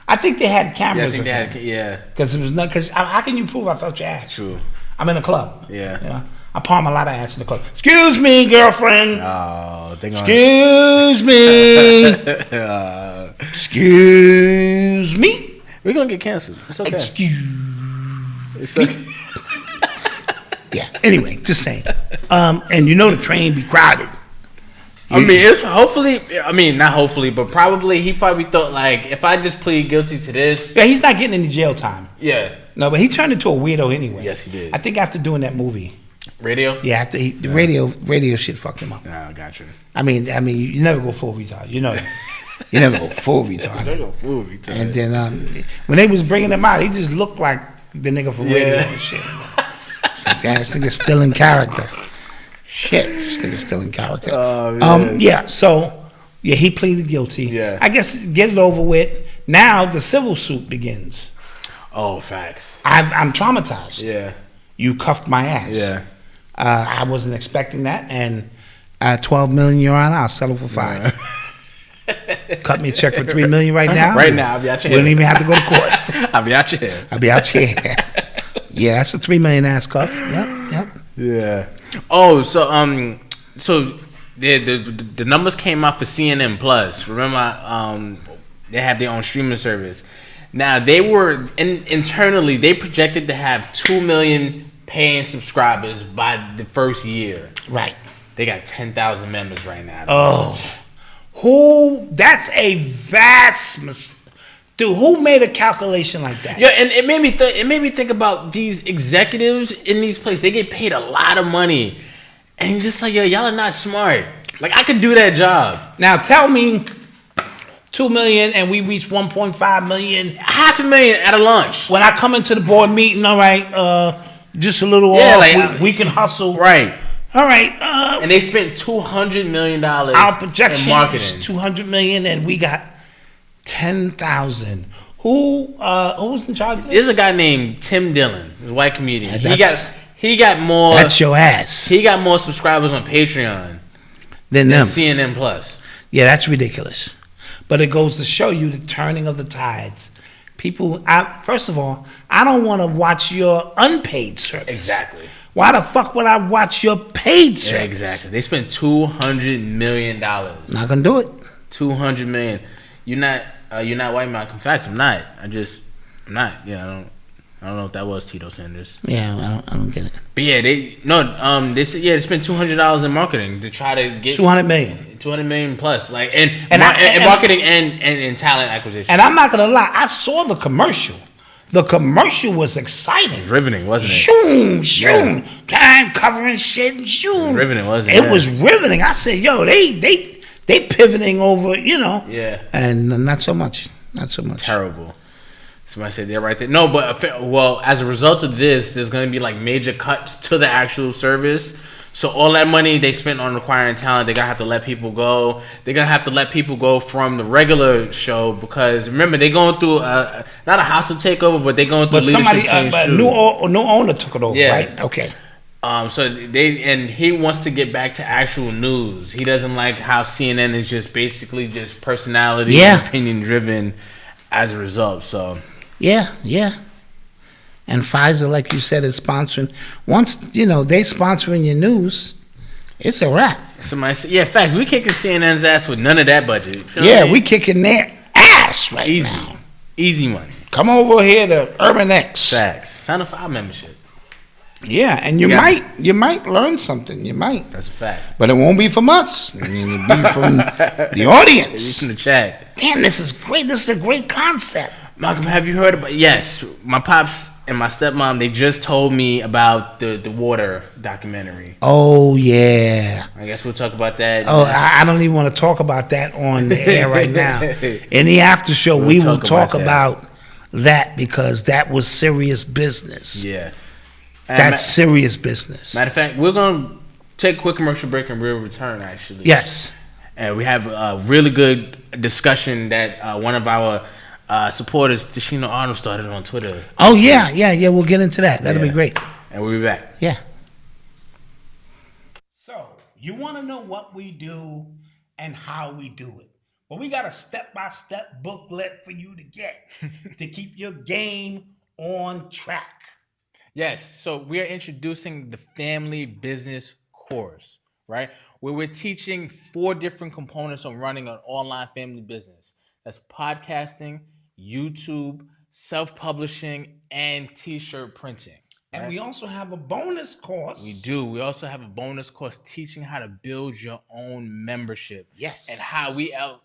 I think they had cameras. Yeah. Because it was not. Because how can you prove I felt your ass? True. I'm in a club. Yeah. You know? I palm a lot of ass in the club. Excuse me, girlfriend. Oh, excuse me. Excuse me. We're gonna get canceled. It's okay. Excuse me. Yeah. Anyway, just saying. And the train be crowded. It's not hopefully, but probably he probably thought, like, if I just plead guilty to this. Yeah, he's not getting any jail time. Yeah. No, but he turned into a weirdo anyway. Yes, he did. I think after doing that movie. Radio? Yeah, the radio shit fucked him up. Nah, I got you. I mean, you never go full retard. You know that. You never go full retard. And then when they was bringing him out, he just looked like the nigga from radio and shit. It's like, damn, this nigga's still in character. Shit, this nigga's still in character. He pleaded guilty. Yeah. I guess get it over with. Now the civil suit begins. Oh, facts. I'm traumatized. Yeah. You cuffed my ass. Yeah. I wasn't expecting that, and $12 million, Your Honor, I'll settle for $5 million. Cut me a check for $3 million right now. Right now, I'll be out your hair. We don't even have to go to court. I'll be out your hair. Yeah, that's a $3 million ass cuff. Yep. Yeah. Oh, so the numbers came out for CNN Plus. Remember, they have their own streaming service. Now they were internally they projected to have 2 million paying subscribers by the first year. Right. They got 10,000 members right now. Oh, that's a vast mistake. Dude, who made a calculation like that? Yeah, and it made me think about these executives in these places. They get paid a lot of money, and you're just like, yo, y'all are not smart. Like, I could do that job. Now tell me, 2 million, and we reach 1.5 million, $500,000 at a lunch. When I come into the board meeting, all right, just a little off. Like, we can hustle, right? All right, and they spent $200 million. Our projection in marketing. is $200 million, and we got 10,000. Who was in charge of this? There's a guy named Tim Dillon, a white comedian. He got more. That's your ass. He got more subscribers on Patreon than them. CNN Plus. Yeah, that's ridiculous. But it goes to show you the turning of the tides. People, first of all, I don't want to watch your unpaid service. Exactly. Why the fuck would I watch your paid service? Yeah, exactly. They spent $200 million. Not gonna do it. $200 million. You're not white Malcolm Facts. I'm not. I'm not. Yeah, I don't know if that was Tito Sanders. Yeah, I don't get it. But yeah, they spent $200 in marketing to try to get $200 million. $200 million plus, like and marketing and talent acquisition. And I'm not gonna lie, I saw the commercial. The commercial was exciting. Riveting, wasn't it? Shoom, shoom. Time covering shit, shoom. Riveting, wasn't it? It was riveting. I said, yo, they pivoting over, Yeah. And not so much. Not so much. Terrible. Somebody said they're right there. No, but as a result of this, there's going to be like major cuts to the actual service. So all that money they spent on acquiring talent, they're going to have to let people go. They're going to have to let people go from the regular show because, remember, they're going through, not a hostile takeover, but they're going through leadership change. But new owner took it over, right? Okay. So he wants to get back to actual news. He doesn't like how CNN is just basically just personality and opinion driven as a result. So yeah. And Pfizer, like you said, is sponsoring. Once they sponsoring your news, it's a wrap. Somebody said, yeah, facts. We kicking CNN's ass with none of that budget. Yeah, we kicking their ass right now. Easy money. Come over here to Urban X. Facts. Sign up for our membership. Yeah, and you might learn something. You might. That's a fact. But it won't be from us. It'll be from the audience. It'll be from the chat. Damn, this is great. This is a great concept. Malcolm, have you heard about? Yes, my pops and my stepmom, they just told me about the water documentary. Oh, yeah. I guess we'll talk about that. Oh, I don't even want to talk about that on the air right now. In the after show, we will talk about that because that was serious business. Yeah. That's serious business. Matter of fact, we're going to take a quick commercial break and we'll return, actually. Yes. And we have a really good discussion that one of our supporters, Tashina Arnold, started on Twitter. Oh, yeah. We'll get into that. That'll be great. And we'll be back. Yeah. So, you want to know what we do and how we do it. Well, we got a step-by-step booklet for you to get to keep your game on track. Yes, so we are introducing the Family Business course, right? Where we're teaching 4 different components on running an online family business. That's podcasting, YouTube, self-publishing, and t-shirt printing. Right? And we also have a bonus course. We do. We also have a bonus course teaching how to build your own membership. Yes. And how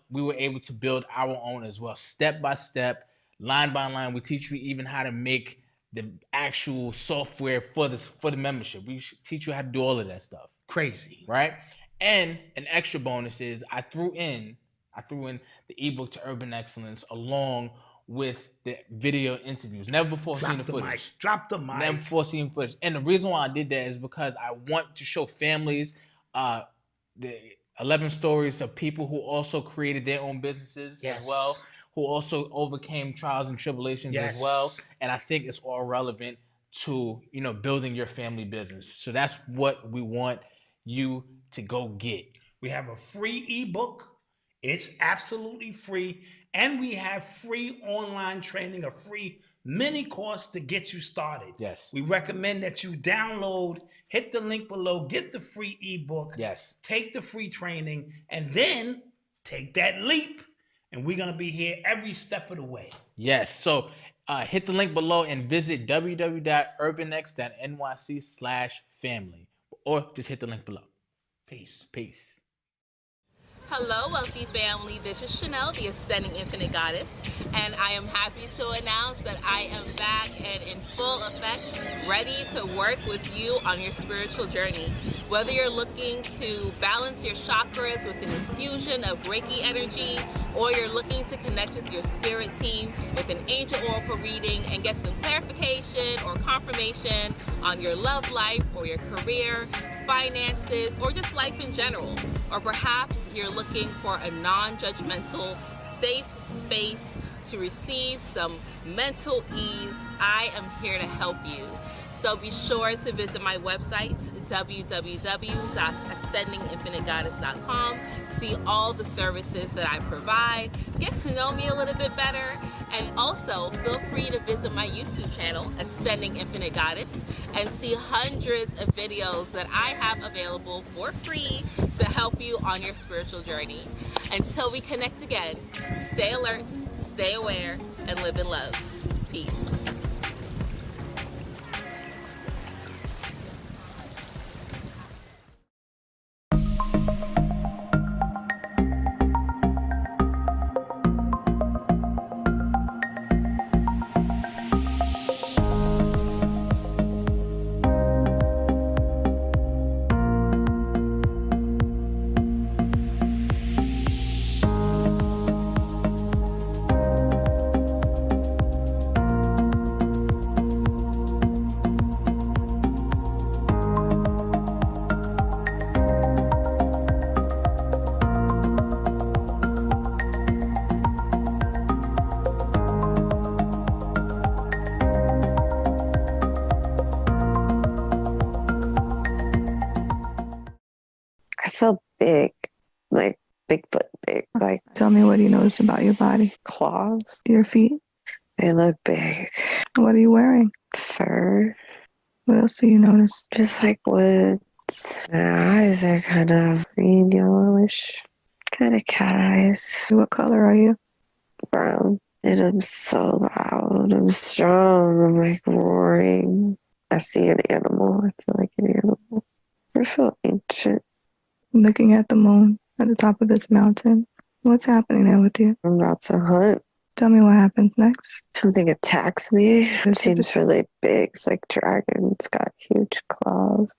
we were able to build our own as well. Step by step, line by line. We teach you even how to make the actual software for the membership. We teach you how to do all of that stuff. Crazy. Right? And an extra bonus is I threw in the ebook to Urban Excellence along with the video interviews. Never before seen the footage. Drop the mic. Never before seen footage. And the reason why I did that is because I want to show families the 11 stories of people who also created their own businesses as well, who also overcame trials and tribulations as well. And I think it's all relevant to, building your family business. So that's what we want you to go get. We have a free ebook. It's absolutely free. And we have free online training, a free mini course to get you started. Yes. We recommend that you download, hit the link below, get the free ebook. Yes. Take the free training, and then take that leap. And we're going to be here every step of the way. Yes. So hit the link below and visit www.urbanx.nyc/family. Or just hit the link below. Peace. Hello, wealthy family. This is Shanell, the Ascending Infinite Goddess, and I am happy to announce that I am back and in full effect, ready to work with you on your spiritual journey. Whether you're looking to balance your chakras with an infusion of Reiki energy, or you're looking to connect with your spirit team with an angel oracle reading and get some clarification or confirmation on your love life or your career, finances, or just life in general. Or perhaps you're looking for a non-judgmental, safe space to receive some mental ease, I am here to help you. So be sure to visit my website, www.ascendinginfinitegoddess.com. See all the services that I provide. Get to know me a little bit better. And also, feel free to visit my YouTube channel, Ascending Infinite Goddess, and see hundreds of videos that I have available for free to help you on your spiritual journey. Until we connect again, stay alert, stay aware, and live in love. Peace. I feel big, like Bigfoot big. Like, Tell me, what do you notice about your body? claws. Your feet? They look big. What are you wearing? Fur. What else do you notice? Just like woods. My eyes are kind of green, yellowish. Kind of cat eyes. What color are you? Brown. And I'm so loud. I'm strong. I'm like roaring. I see an animal. I feel like an animal. I feel ancient. I'm looking at the moon at the top of this mountain. What's happening there with you? I'm about to hunt. Tell me what happens next. Something attacks me. It seems really big. It's like dragon. It's got huge claws,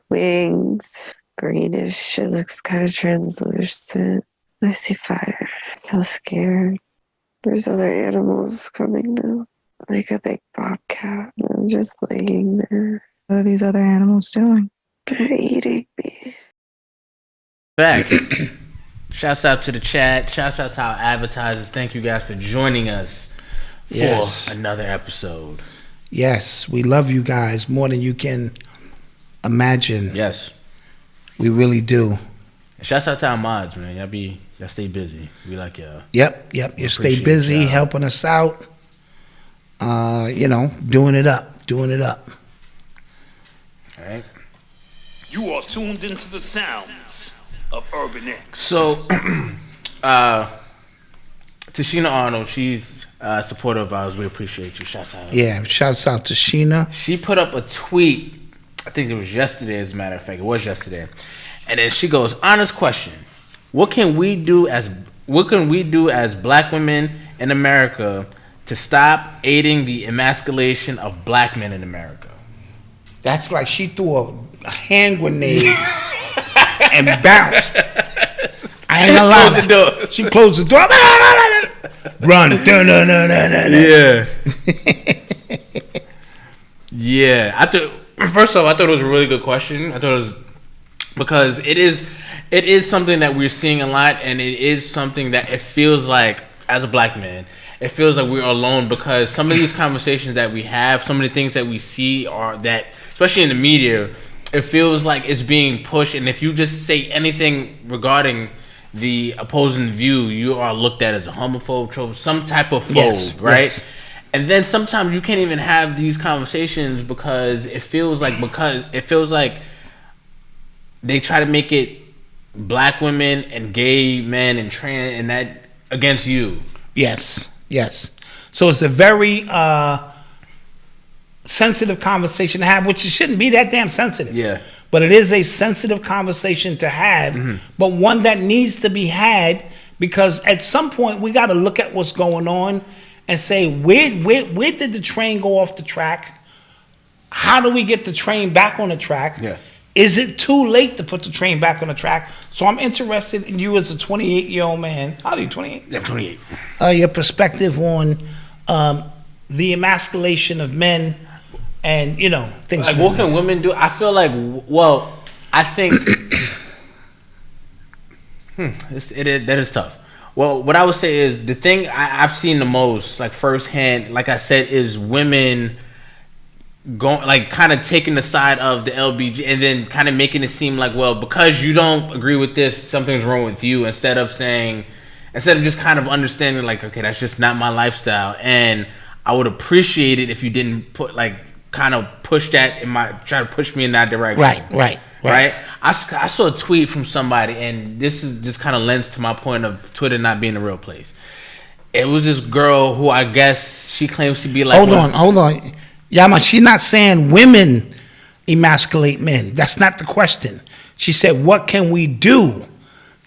wings, greenish. It looks kind of translucent. I see fire. I feel scared. There's other animals coming now, like a big bobcat. I'm just laying there. What are these other animals doing? They're eating me. Back. Shouts out to the chat. Shouts out to our advertisers. Thank you guys for joining us for another episode. Yes, we love you guys more than you can imagine. Yes. We really do. And shouts out to our mods, man. Y'all stay busy. We like y'all. Yep. You stay busy, helping us out. Doing it up. All right. You are tuned into the sounds of Urban X. So, Tashina Arnold, she's a supporter of ours. We appreciate you. Shouts out. Yeah, shouts out to Sheena. She put up a tweet. I think it was yesterday, as a matter of fact. It was yesterday. And then she goes, honest question. What can we do as black women in America to stop aiding the emasculation of black men in America? That's like she threw a hand grenade and bounced. I ain't gonna lie. Closed the door. She closed the door. Run. Yeah. Yeah. First off, I thought it was a really good question. I thought it was because it is something that we're seeing a lot, and it is something that it feels like, as a black man, it feels like we're alone, because some of these conversations that we have, some of the things that we see are that, especially in the media, it feels like it's being pushed, and if you just say anything regarding the opposing view, you are looked at as a homophobe, trope, some type of phobe, right? Yes. And then sometimes you can't even have these conversations because it feels like they try to make it black women and gay men and trans and that against you. Yes. So it's a very sensitive conversation to have, which it shouldn't be that damn sensitive. Yeah. But it is a sensitive conversation to have, but one that needs to be had, because at some point we got to look at what's going on and say, where did the train go off the track? How do we get the train back on the track? Yeah. Is it too late to put the train back on the track? So I'm interested in you as a 28-year-old man. How old are you, 28? Yeah, 28. Your perspective on the emasculation of men and, things like what can women do? I feel like, I think that is tough. Well, what I would say is the thing I've seen the most, like firsthand, like I said, is women going like kind of taking the side of the LBG and then kind of making it seem like, well, because you don't agree with this, something's wrong with you, instead of just kind of understanding like, okay, that's just not my lifestyle, and I would appreciate it if you didn't put like kind of push that try to push me in that direction. Right. I saw a tweet from somebody, and this is just kind of lends to my point of Twitter not being a real place. It was this girl who I guess she claims to be like. Hold on. Yama, she's not saying women emasculate men. That's not the question. She said, what can we do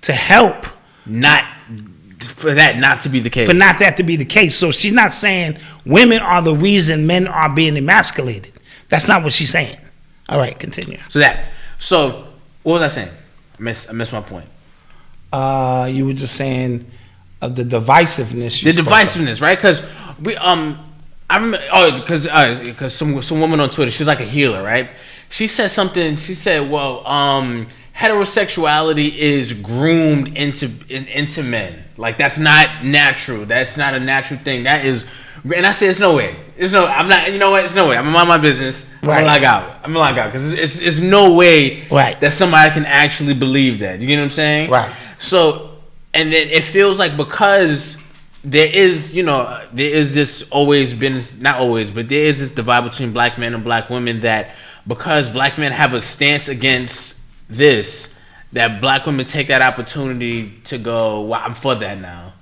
to help? For that not to be the case. For not that to be the case. So she's not saying women are the reason men are being emasculated. That's not what she's saying. All right, continue. So what was I saying? I missed my point. You were just saying of the divisiveness. Divisiveness, right? Because we I remember because some woman on Twitter, she was like a healer, right? She said something. She said, "Well, heterosexuality is groomed into men. Like that's not natural. That's not a natural thing. That is." And I said, "It's no way. I'm not. You know what? It's no way. I'm gonna mind my business. I'm gonna log out because it's no way that somebody can actually believe that. You get what I'm saying? Right. So, and then it feels like because there is this always been, not always, but there is this divide between black men and black women, that because black men have a stance against this, that black women take that opportunity to go, well, I'm for that now.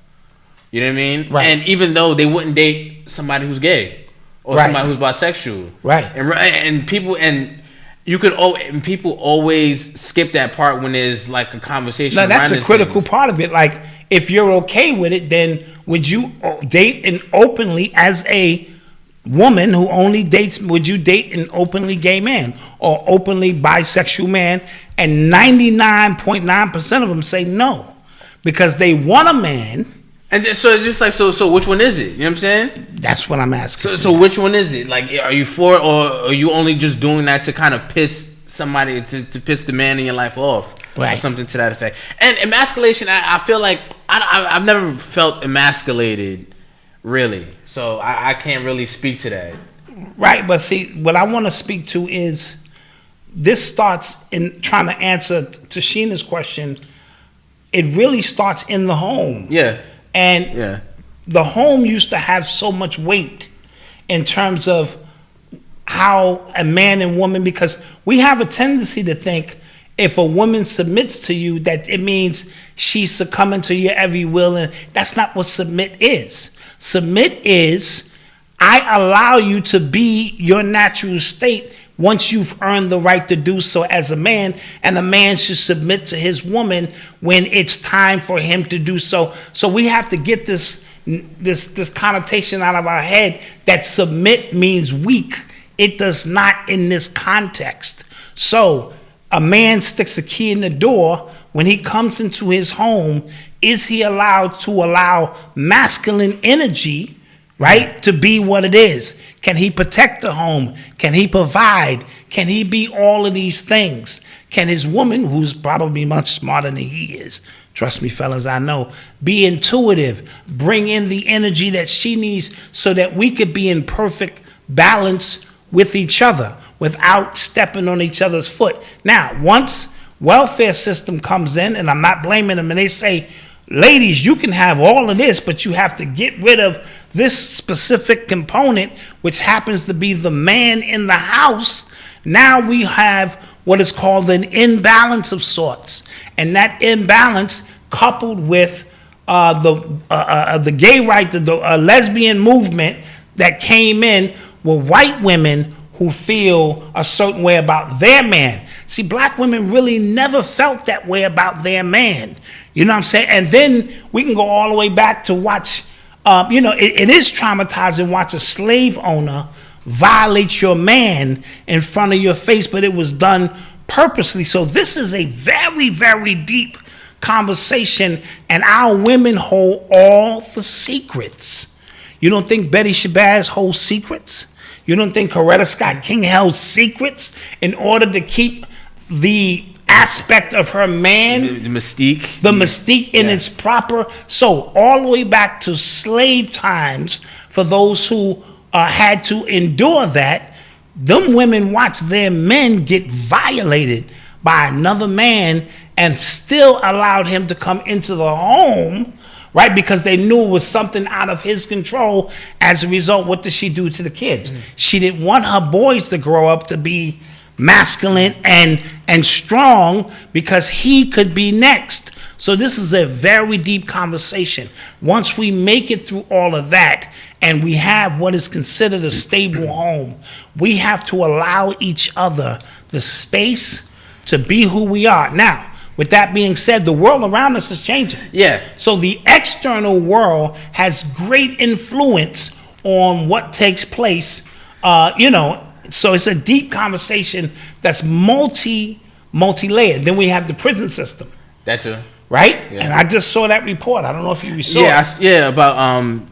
You know what I mean? Right. And even though they wouldn't date somebody who's gay or somebody who's bisexual. Right. And people always skip that part when there's like a conversation. No, that's a critical part of it. Like, if you're okay with it, then would you date an openly, as a woman who only dates, would you date an openly gay man or openly bisexual man? And 99.9% of them say no, because they want a man. And so it's just like, so which one is it? You know what I'm saying? That's what I'm asking. So which one is it? Like, are you for it, or are you only just doing that to kind of piss somebody, to piss the man in your life off? Right. Or something to that effect. And emasculation, I feel like I've never felt emasculated, really. So I can't really speak to that. Right, but see, what I want to speak to is, this starts in trying to answer to Sheena's question. It really starts in the home. Yeah. And the home used to have so much weight in terms of how a man and woman, because we have a tendency to think if a woman submits to you, that it means she's succumbing to your every will, and that's not what submit is. Submit is, I allow you to be your natural state once you've earned the right to do so as a man, and a man should submit to his woman when it's time for him to do so. So we have to get this connotation out of our head that submit means weak. It does not in this context. So a man sticks a key in the door. When he comes into his home, is he allowed to allow masculine energy, right, to be what it is? Can he protect the home? Can he provide? Can he be all of these things? Can his woman, who's probably much smarter than he is, trust me, fellas, I know, be intuitive, bring in the energy that she needs so that we could be in perfect balance with each other without stepping on each other's foot? Now, once welfare system comes in, and I'm not blaming them, and they say, ladies, you can have all of this, but you have to get rid of this specific component, which happens to be the man in the house. Now we have what is called an imbalance of sorts. And that imbalance, coupled with the gay right, the lesbian movement that came in, were white women who feel a certain way about their man. See, black women really never felt that way about their man. You know what I'm saying? And then we can go all the way back to watch, it is traumatizing, watch a slave owner violate your man in front of your face, but it was done purposely. So this is a very, very deep conversation, and our women hold all the secrets. You don't think Betty Shabazz holds secrets? You don't think Coretta Scott King held secrets in order to keep the aspect of her man, the mystique, in its proper? So all the way back to slave times, for those who had to endure that, them women watch their men get violated by another man and still allowed him to come into the home, right? Because they knew it was something out of his control. As a result, what did she do to the kids? She didn't want her boys to grow up to be masculine and strong because he could be next. So this is a very deep conversation. Once we make it through all of that and we have what is considered a stable home, we have to allow each other the space to be who we are. Now, with that being said, the world around us is changing. Yeah. So the external world has great influence on what takes place, so it's a deep conversation that's multi-layered. Then we have the prison system. That too. Right? Yeah. And I just saw that report. I don't know if you saw it. About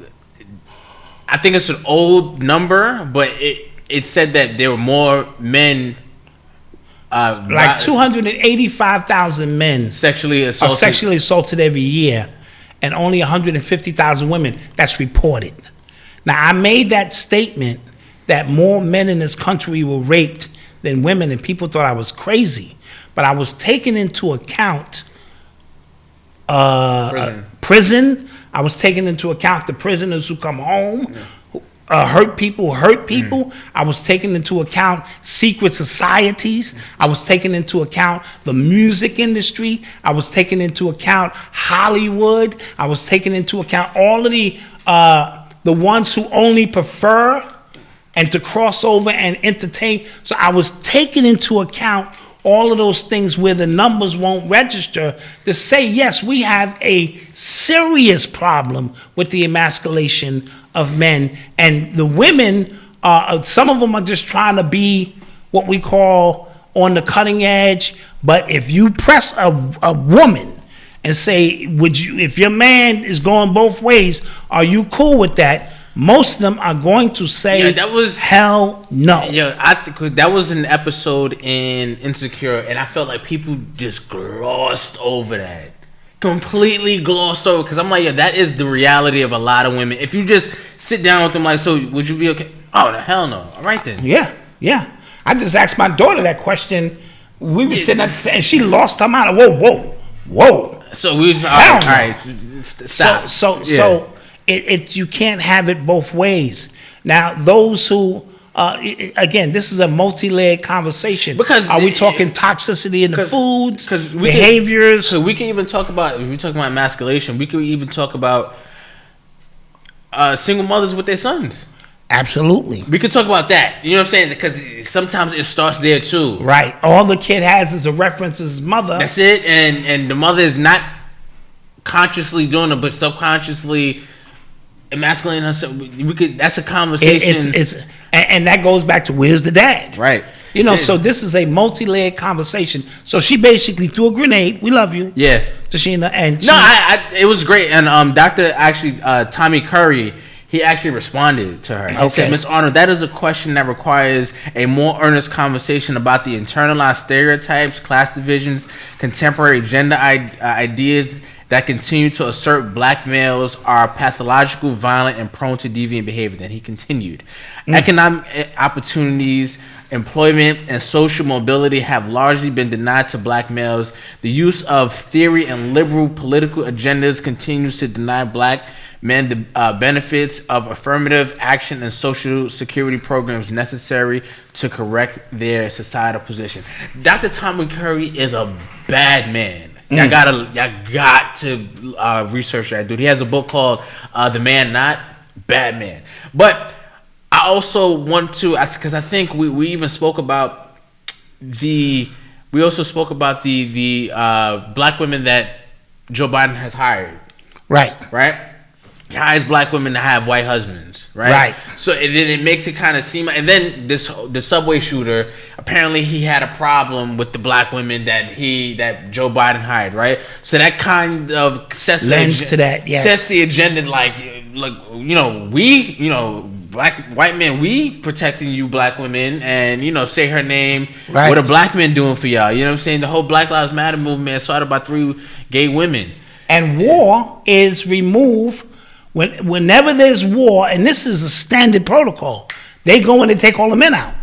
I think it's an old number, but it said that there were more men like 285,000 men sexually are assaulted. sexually assaulted every year, and only 150,000 women. That's reported. Now, I made that statement that more men in this country were raped than women, and people thought I was crazy. But I was taking into account prison. I was taking into account the prisoners who come home, hurt people. I was taking into account secret societies. I was taking into account the music industry. I was taking into account Hollywood. I was taking into account all of the ones who only prefer and to cross over and entertain. So I was taking into account all of those things where the numbers won't register to say, yes, we have a serious problem with the emasculation of men. And the women, some of them are just trying to be what we call on the cutting edge. But if you press a woman and say, if your man is going both ways, are you cool with that? Most of them are going to say, hell no. Yeah, I think that was an episode in Insecure, and I felt like people just glossed over that. Completely glossed over, because I'm like, that is the reality of a lot of women. If you just sit down with them like, so would you be okay? Oh, the hell no. All right then. Yeah. I just asked my daughter that question. We were sitting at, and she lost her mind. Whoa. So we was, all right, stop. So you can't have it both ways. Now, those who, again, this is a multi-layered conversation. Because are we talking toxicity in the foods, behaviors? So we can even talk about, if we talk about emasculation, we could even talk about single mothers with their sons. Absolutely. We could talk about that. You know what I'm saying? Because sometimes it starts there too. Right. All the kid has is a reference to his mother. That's it. And the mother is not consciously doing it, but subconsciously emasculating herself. That's a conversation. And that goes back to where's the dad? Right. So this is a multi-layered conversation. So she basically threw a grenade. We love you. Yeah. Tashina. And it was great. And Dr. Tommy Curry, he actually responded to her. He said, Ms. Arnold, that is a question that requires a more earnest conversation about the internalized stereotypes, class divisions, contemporary gender ideas that continue to assert black males are pathological, violent, and prone to deviant behavior. Then he continued. Economic opportunities, employment, and social mobility have largely been denied to black males. The use of theory and liberal political agendas continues to deny black men the benefits of affirmative action and social security programs necessary to correct their societal position. Dr. Tommy Curry is a bad man. Y'all got to research that dude. He has a book called The Man Not Bad Man. But I also want to, because I think we even spoke about the black women that Joe Biden has hired. Right. He hires black women to have white husbands, right? So it makes it kind of seem, and then the subway shooter, apparently he had a problem with the black women that Joe Biden hired, right? So that kind of sets the agenda, white men, we protecting you black women, and say her name. Right. What are black men doing for y'all? You know what I'm saying? The whole Black Lives Matter movement started by 3 gay women. And war is removed whenever there's war, and this is a standard protocol. They go in and take all the men out.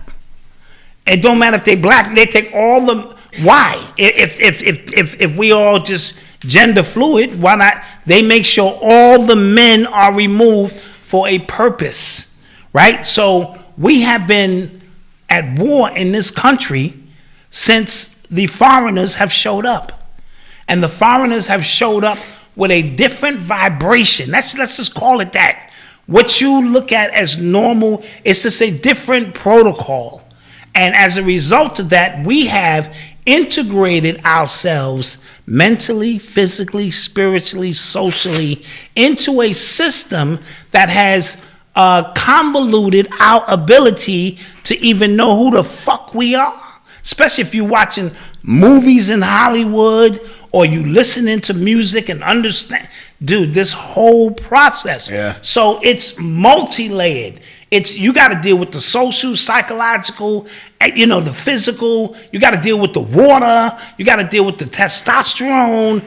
It don't matter if they black. They take all the. Why? If we all just gender fluid, why not? They make sure all the men are removed for a purpose, right? So we have been at war in this country since the foreigners have showed up, and the foreigners have showed up with a different vibration. Let's just call it that. What you look at as normal is just a different protocol. And as a result of that, we have integrated ourselves mentally, physically, spiritually, socially into a system that has convoluted our ability to even know who the fuck we are. Especially if you're watching movies in Hollywood or you listening to music and understand. Dude, this whole process. Yeah. So it's multi-layered. You got to deal with the social, psychological, the physical. You got to deal with the water. You got to deal with the testosterone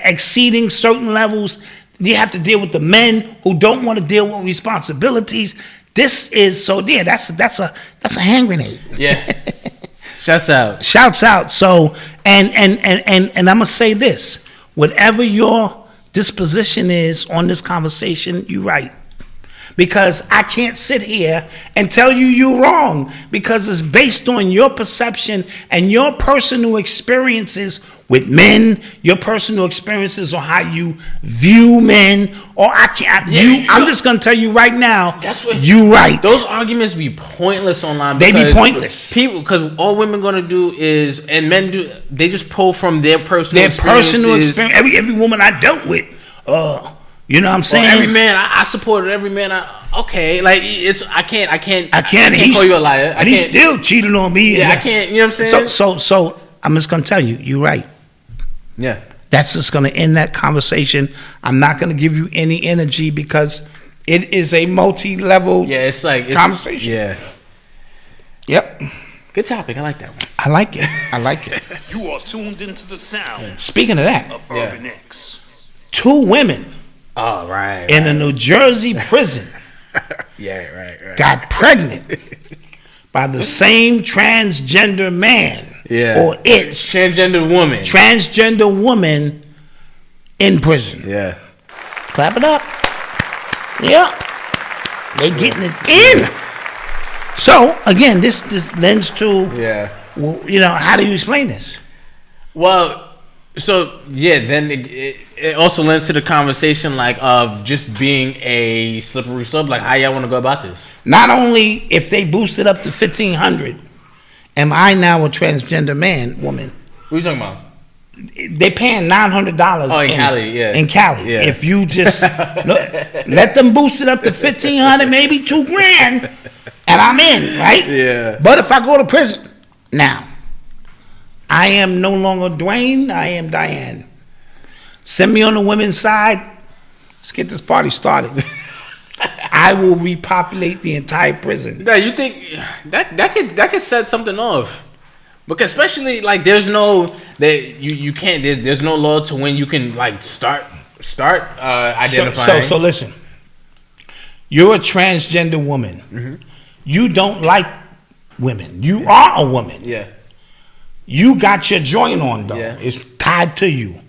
exceeding certain levels. You have to deal with the men who don't want to deal with responsibilities. This is that's a hand grenade. Yeah. Shouts out. Shouts out. So and I'm gonna say this: whatever your disposition is on this conversation, you're right. Because I can't sit here and tell you you're wrong, because it's based on your perception and your personal experiences with men, your personal experiences on how you view men. Or I'm just gonna tell you right now, that's what you right. Those arguments be pointless online. They be pointless. Because all women gonna do is, and men do, they just pull from their personal experience. Every woman I dealt with, you know what I'm saying? Well, every man I supported every man. I can't He's, call you a liar. And he still cheated on me. Yeah, I can't. You know what I'm saying? So I'm just gonna tell you, you're right. Yeah. That's just gonna end that conversation. I'm not gonna give you any energy because it is a multi-level. Yeah, it's conversation. Yeah. Yep. Good topic. I like that one. I like it. You are tuned into the sounds. Speaking of that, of Urban X. 2 women. Oh, right. In a New Jersey prison. Yeah, right. Got pregnant by the same transgender man. Yeah. Or transgender woman in prison. Yeah. Clap it up. Yeah. They getting it in. So again, this lends to how do you explain this? Well, so then it also lends to the conversation of just being a slippery slope. Like, how y'all want to go about this? Not only if they boost it up to 1,500, am I now a transgender woman? What are you talking about? They paying $900. Oh, in Cali, yeah. In Cali, yeah. If you just let them boost it up to 1,500, maybe $2,000, and I'm in, right? Yeah. But if I go to prison now, I am no longer Dwayne. I am Diane. Send me on the women's side. Let's get this party started. I will repopulate the entire prison. Yeah, you think that could set something off? Because especially there's no you can't there's no law to when you can start identifying. So listen. You're a transgender woman. Mm-hmm. You don't like women. You are a woman. Yeah. You got your joint on though. Yeah. It's tied to you.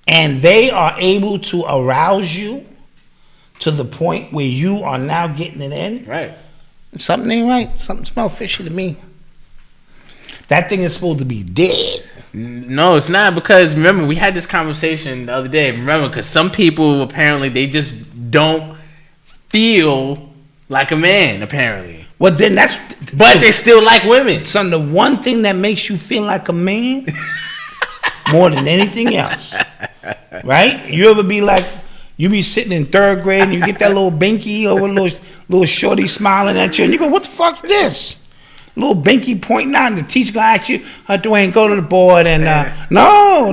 And they are able to arouse you to the point where you are now getting it in. Right. Something ain't right. Something smells fishy to me. That thing is supposed to be dead. No, it's not, because remember, we had this conversation the other day. Remember, because some people apparently they just don't feel like a man, apparently. Well, then but they still like women. Son, the one thing that makes you feel like a man more than anything else, right? You ever be you be sitting in 3rd grade and you get that little binky or a little shorty smiling at you and you go, what the fuck's this? Little binky pointing out, and the teacher gonna ask you, Dwayne, go to the board and no.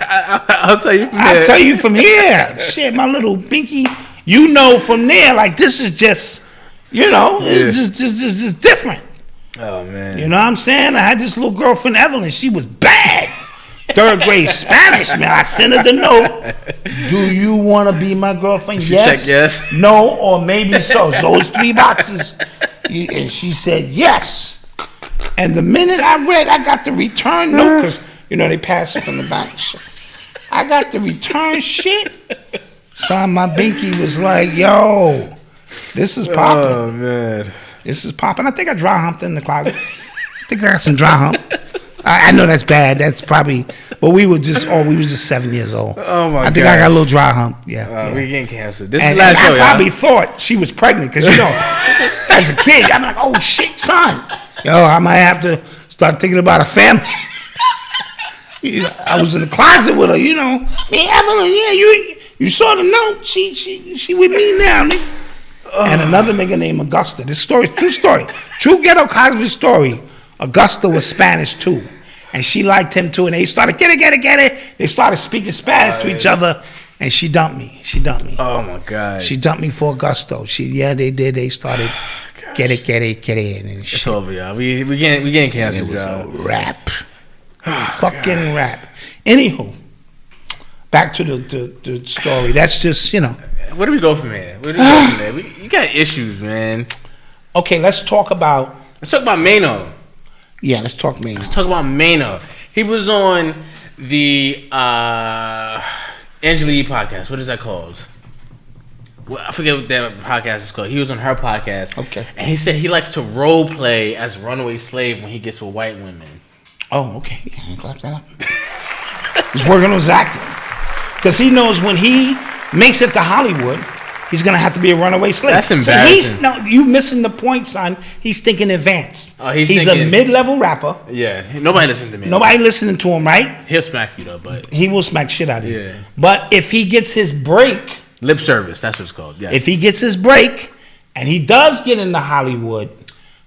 I'll tell you from here. I'll tell you from here. Shit, my little binky, from there, this is just, it's just different. Oh man. You know what I'm saying? I had this little girlfriend, Evelyn. She was bad. 3rd grade Spanish, man. I sent her the note. Do you want to be my girlfriend? Yes. Check yes. No, or maybe so. Those 3 boxes. And she said, yes. And the minute I read, I got the return note, because, they pass it from the back. I got the return shit. Son, my binky was like, yo, this is popping. Oh, man. This is popping. I think I dry humped in the closet. I think I got some dry hump. I know that's bad. That's probably, but we were just 7 years old. Oh, my God. I think I got a little dry hump. Yeah. We getting canceled. This And is last show, I probably thought she was pregnant, because, as a kid, I'm like, oh, shit, son. I might have to start thinking about a family. I was in the closet with her, Hey, Evelyn, you saw the note. She with me now, nigga. And another nigga named Augusta. This story, true story. True ghetto Cosby story. Augusta was Spanish too. And she liked him too. And they started, get it. They started speaking Spanish to each other. And she dumped me. Oh, my God. She dumped me for Augusto. They did. They started, get it. And shit. It's over, y'all. We getting canceled, It was y'all. a rap. Fucking rap. Anywho, back to the story. That's just, Where do we go from here? You got issues, man. Okay, let's talk about Mano. Yeah, let's talk Mano. Let's talk about Mano. He was on the Angela Yee podcast. What is that called? Well, I forget what that podcast is called. He was on her podcast. Okay. And he said he likes to role play as a runaway slave when he gets with white women. Oh, okay. Yeah, clap that up. He's working on his acting. Because he knows when he makes it to Hollywood, he's going to have to be a runaway slave. That's embarrassing. So you missing the point, son. He's thinking advanced. Oh, he's thinking, a mid-level rapper. Yeah. Nobody listens to me. Nobody listening to him, right? He'll smack you, though, but... He will smack shit out of you. Yeah. But if he gets his break... Lip service, that's what it's called. Yeah. If he gets his break, and he does get into Hollywood,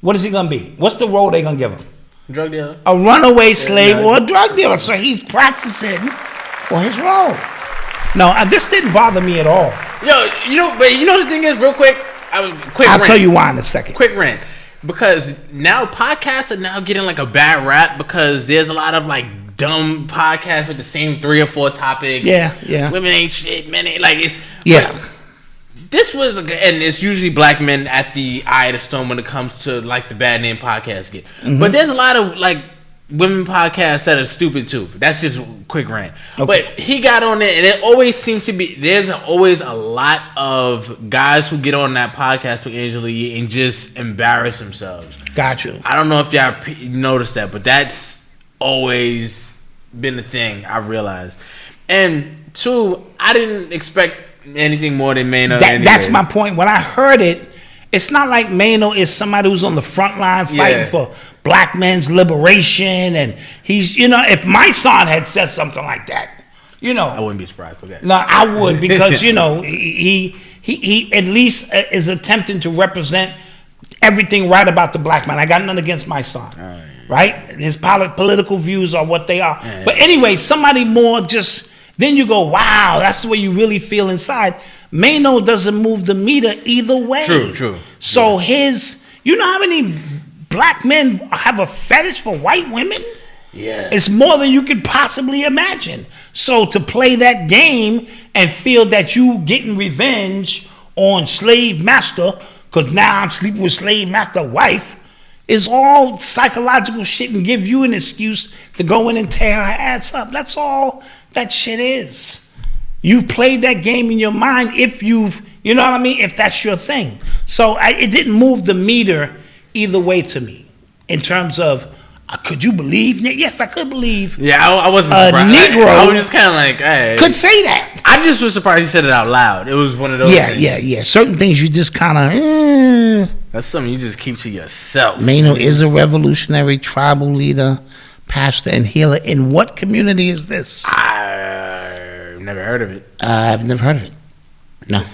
what is he going to be? What's the role they going to give him? Drug dealer. A runaway slave or a drug dealer. So he's practicing for his role. No, this didn't bother me at all. Yo, but the thing is, real quick, I'll tell you why in a second. Quick rant. Because now podcasts are now getting like a bad rap because there's a lot of like dumb podcasts with the same 3 or 4 topics. Yeah. Women ain't shit, men ain't like it's. Yeah. This was, and it's usually black men at the eye of the storm when it comes to like the bad name podcasts get. Mm-hmm. But there's a lot of like women podcasts that are stupid too. That's just a quick rant. Okay. But he got on there, and it always seems to be there's always a lot of guys who get on that podcast with Angela Yee and just embarrass themselves. Got you. I don't know if y'all noticed that, but that's always been the thing I realized. And 2, I didn't expect anything more than Mano. That's my point. When I heard it, it's not like Mano is somebody who's on the front line fighting for black men's liberation, and he's, if my son had said something like that, I wouldn't be surprised. Okay. No, I would, because he at least is attempting to represent everything right about the black man. I got nothing against my son, right? His political views are what they are. But anyway, somebody more just. Then you go, wow, that's the way you really feel inside. Mano doesn't move the meter either way. True. So you know how many black men have a fetish for white women? Yeah. It's more than you could possibly imagine. So to play that game and feel that you getting revenge on slave master, because now I'm sleeping with slave master wife, is all psychological shit and give you an excuse to go in and tear her ass up. That's all that shit is. You've played that game in your mind if if that's your thing. So it didn't move the meter either way to me in terms of, could you believe? Yes, I could believe. Yeah, I wasn't surprised. Negro I was just kind of like, hey. Could say that. I just was surprised he said it out loud. It was one of those things. Yeah. Certain things you just kind of... That's something you just keep to yourself. Mano is a revolutionary tribal leader, pastor, and healer. In what community is this? I've never heard of it. I've never heard of it. No.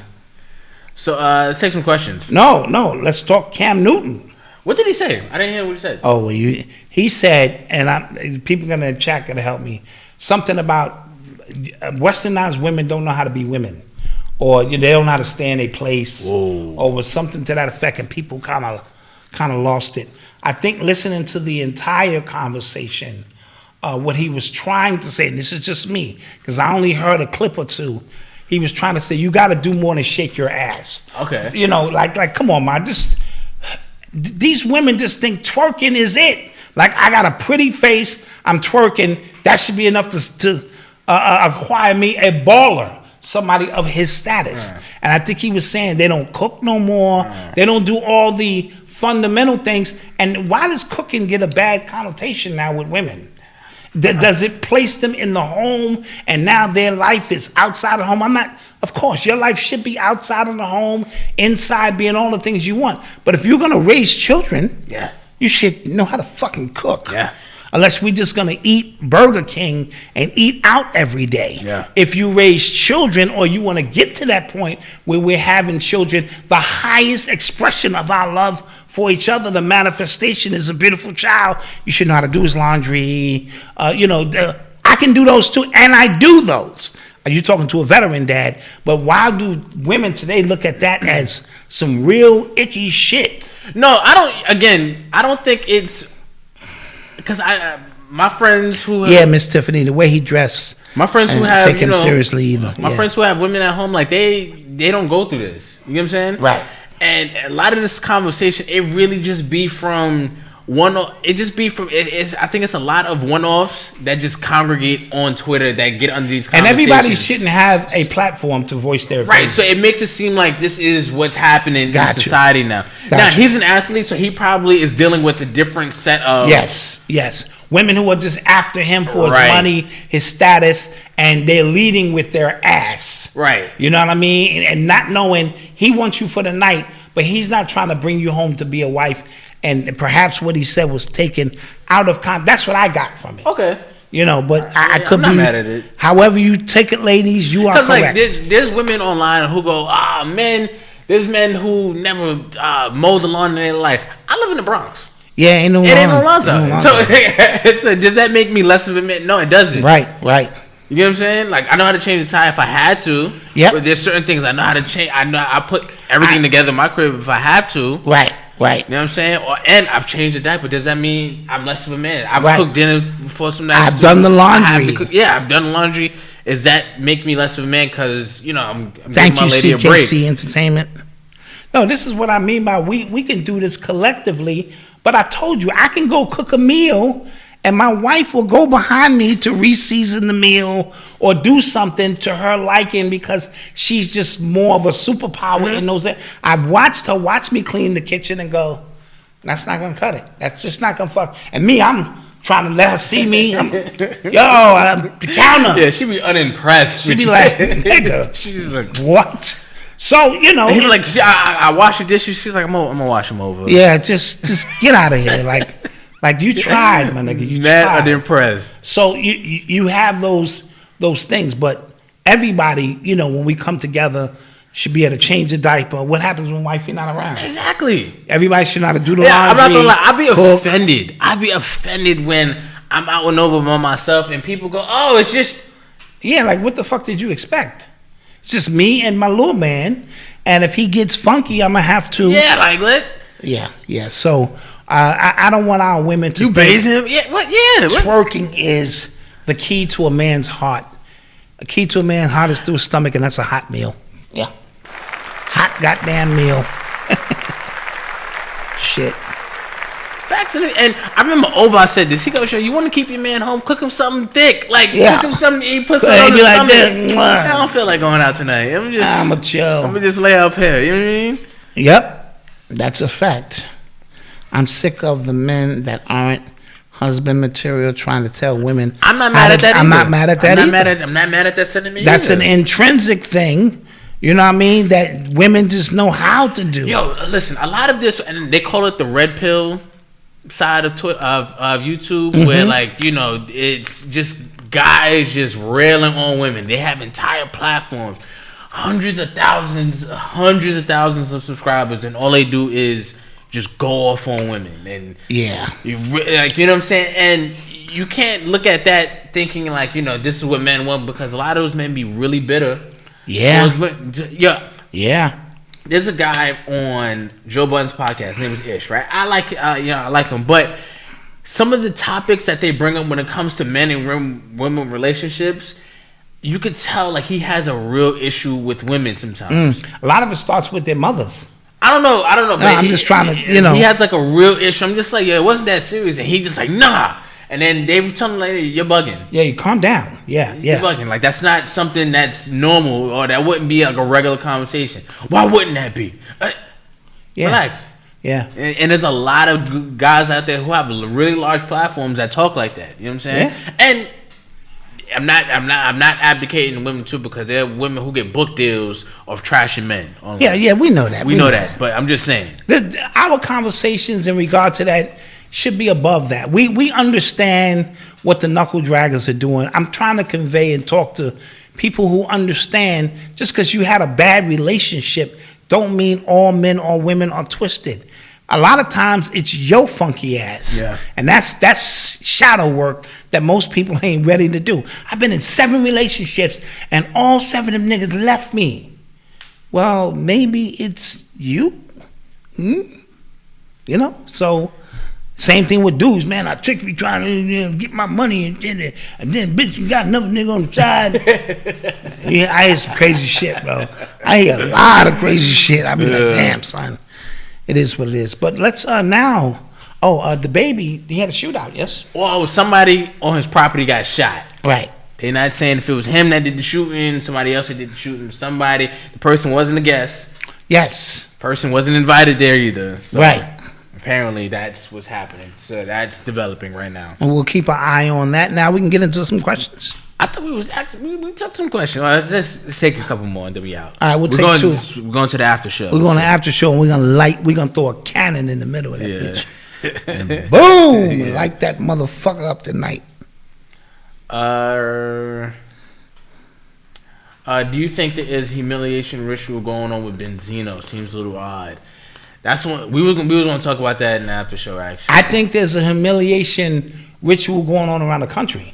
So let's take some questions. No. Let's talk Cam Newton. What did he say? I didn't hear what he said. Oh, well, he said, and people in the chat going to help me, something about westernized women don't know how to be women. Or they don't know how to stay in a place. Whoa. Or was something to that effect, and people kind of lost it. I think listening to the entire conversation, what he was trying to say, and this is just me, because I only heard a clip or 2, he was trying to say, you got to do more than shake your ass. Okay. Like come on, man, just... These women just think twerking is it. Like, I got a pretty face, I'm twerking. That should be enough to acquire me a baller, somebody of his status. And I think he was saying they don't cook no more. They don't do all the fundamental things. And why does cooking get a bad connotation now with women? Does it place them in the home and now their life is outside of home? Of course, your life should be outside of the home, inside, being all the things you want. But if you're going to raise children, you should know how to fucking cook. Unless we're just going to eat Burger King and eat out every day. If you raise children, or you want to get to that point where we're having children, the highest expression of our love for each other, the manifestation is a beautiful child. You should know how to do his laundry. I can do those too, and I do those. You're talking to a veteran dad, but why do women today look at that as some real icky shit? No, I don't think it's... Because my friends who have, Miss Tiffany, the way he dressed, my friends who have, take him seriously either. My friends who have women at home, like they don't go through this. You know what I'm saying? Right. And a lot of this conversation, it really just be from I think it's a lot of one-offs that just congregate on Twitter that get under these conversations. And everybody shouldn't have a platform to voice their opinion. Right, so it makes it seem like this is what's happening in society now. Now, he's an athlete, so he probably is dealing with a different set of... Yes. Women who are just after him for his money, his status, and they're leading with their ass. Right. You know what I mean? And not knowing he wants you for the night, but he's not trying to bring you home to be a wife. And perhaps what he said was taken out of context. That's what I got from it. Okay. But I could I'm not mad at it. However you take it, ladies, you are correct. Because there's women online who go, there's men who never mowed the lawn in their life. I live in the Bronx. Yeah, ain't no lawns out. So does that make me less of a man? No, it doesn't. Right. You know what I'm saying? Like, I know how to change the tire if I had to. Yeah. But there's certain things I know how to change. I put everything together in my crib if I have to. Right. You know what I'm saying? And I've changed the diaper. Does that mean I'm less of a man? I've cooked dinner before some nights. I've done the laundry. I've done the laundry. Does that make me less of a man? Because, I'm Thank giving my you, lady a break. CKC Entertainment. No, this is what I mean by we can do this collectively. But I told you, I can go cook a meal and my wife will go behind me to re-season the meal or do something to her liking because she's just more of a superpower in those. I've watched her watch me clean the kitchen and go, that's not going to cut it. That's just not going to fuck. And me, I'm trying to let her see me. The counter. Yeah, she be unimpressed. She be like, nigga. She's like, what? So, and he be like, I wash the dishes. She's like, I'm gonna wash them over. Yeah, just get out of here. Like you tried, my nigga. You tried. Unimpressed. So you have those things, but everybody, when we come together, should be able to change the diaper. What happens when wifey not around? Exactly. Everybody should know how to do the laundry. I'm not gonna lie. I'd be offended when I'm out and over by myself and people go, oh, it's just... Yeah, like what the fuck did you expect? It's just me and my little man, and if he gets funky, I'm gonna have to... Yeah, like what? Yeah. So I don't want our women to... You bathe him? Yeah, what? Yeah. Twerking is the key to a man's heart. A key to a man's heart is through his stomach, and that's a hot meal. Yeah. Hot goddamn meal. Shit. Facts. And I remember Oba said this. He goes, you want to keep your man home? Cook him something thick. Cook him something to eat. Put something on his stomach. I don't feel like going out tonight. I'm a chill. I'm going to just lay up here. You know what I mean? Yep. That's a fact. I'm sick of the men that aren't husband material trying to tell women. I'm not mad at that either. I'm not mad at that either. I'm not mad at that sentiment That's either. an intrinsic thing. You know what I mean? That women just know how to do. Yo, listen, a lot of this, and they call it the red pill side of YouTube, where it's just guys just railing on women. They have entire platforms, hundreds of thousands of subscribers, and all they do is just go off on women. And you know what I'm saying? And you can't look at that thinking this is what men want, because a lot of those men be really bitter. Yeah. There's a guy on Joe Budden's podcast. His name is Ish, right? I like him, but some of the topics that they bring up when it comes to men and women relationships, you could tell he has a real issue with women sometimes. A lot of it starts with their mothers. I I don't know. No, I'm just trying to, you know. He has like a real issue. I'm just like, yeah, it wasn't that serious, and he just like, nah. And then they were telling him, like, you're bugging. Yeah, you calm down. Yeah. You're bugging. Like, that's not something that's normal, or that wouldn't be like a regular conversation. Why wouldn't that be? Relax. Yeah. And there's a lot of guys out there who have really large platforms that talk like that. You know what I'm saying? Yeah. And I'm not abdicating women too, because there are women who get book deals of trashing men. Online. Yeah, we know that. We know that. But I'm just saying. Our conversations in regard to that should be above that. We understand what the knuckle draggers are doing. I'm trying to convey and talk to people who understand, just because you had a bad relationship don't mean all men or women are twisted. A lot of times it's your funky ass. Yeah. And that's shadow work that most people ain't ready to do. I've been in 7 relationships and all 7 of them niggas left me. Well, maybe it's you. You know? So same thing with dudes, man. I tricked me trying to get my money, and then bitch, you got another nigga on the side. Yeah, I hear some crazy shit, bro. I hear a lot of crazy shit. I be like, damn, son. It is what it is. But let's now. The baby, he had a shootout, yes? Well, somebody on his property got shot. Right. They're not saying if it was him that did the shooting, somebody else that did the shooting, the person wasn't a guest. Yes. Person wasn't invited there either. So right. Apparently that's what's happening. So that's developing right now. And we'll keep our eye on that. Now we can get into some questions. I thought we took some questions. Let's take a couple more and then we out. All right, we're going 2. We're going to the after show. We're going to the after show, and we're gonna throw a cannon in the middle of that bitch. And boom! Light that motherfucker up tonight. Do you think there is humiliation ritual going on with Benzino? Seems a little odd. That's what we was going to talk about that in the after show. Actually, I think there's a humiliation ritual going on around the country.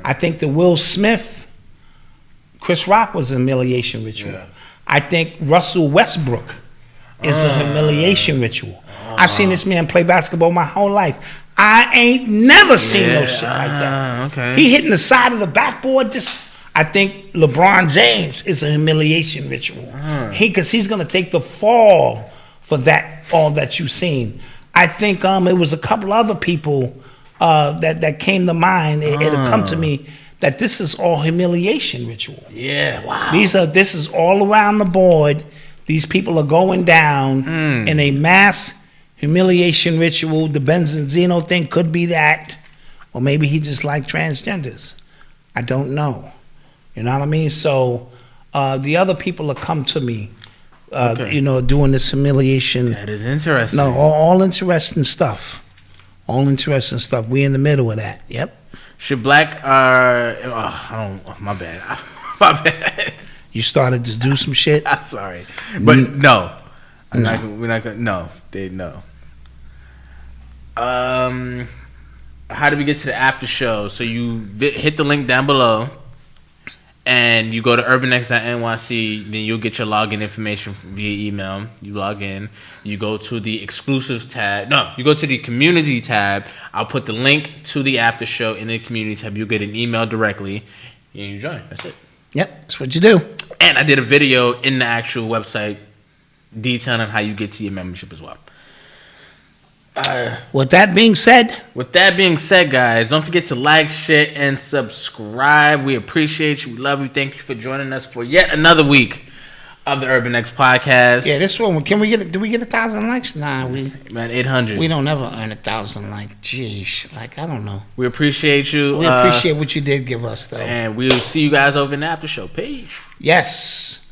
I think the Will Smith, Chris Rock was a humiliation ritual. Yeah. I think Russell Westbrook is a humiliation ritual. I've seen this man play basketball my whole life. I ain't never seen no shit like that. Okay. He hitting the side of the backboard. I think LeBron James is a humiliation ritual. Because he's gonna take the fall for that, all that you've seen. I think it was a couple other people that came to mind. It'll come to me that this is all humiliation ritual. Yeah, wow. This is all around the board. These people are going down in a mass humiliation ritual. The Benzino thing could be that, or maybe he just like transgenders. I don't know. You know what I mean? So the other people will come to me. Doing this humiliation. That is interesting. No, all interesting stuff. All interesting stuff. We in the middle of that. Yep. Should black my bad. My bad. You started to do some shit? I'm sorry. But no. We're not gonna no. How do we get to the after show? So you hit the link down below. And you go to urbanx.nyc, then you'll get your login information via email. You log in. You go to the exclusives tab. No, you go to the community tab. I'll put the link to the after show in the community tab. You'll get an email directly, and you join. That's it. Yep, that's what you do. And I did a video in the actual website detailing how you get to your membership as well. With that being said, guys, don't forget to like, share, and subscribe. We appreciate you. We love you. Thank you for joining us for yet another week of the Urban X podcast. Yeah, this one. Can we get it? Do we get 1,000 likes? Nah, man, 800. We don't ever earn 1,000 likes. Jeez, I don't know. We appreciate you. We appreciate what you did give us, though. And we'll see you guys over in the after show. Peace. Yes.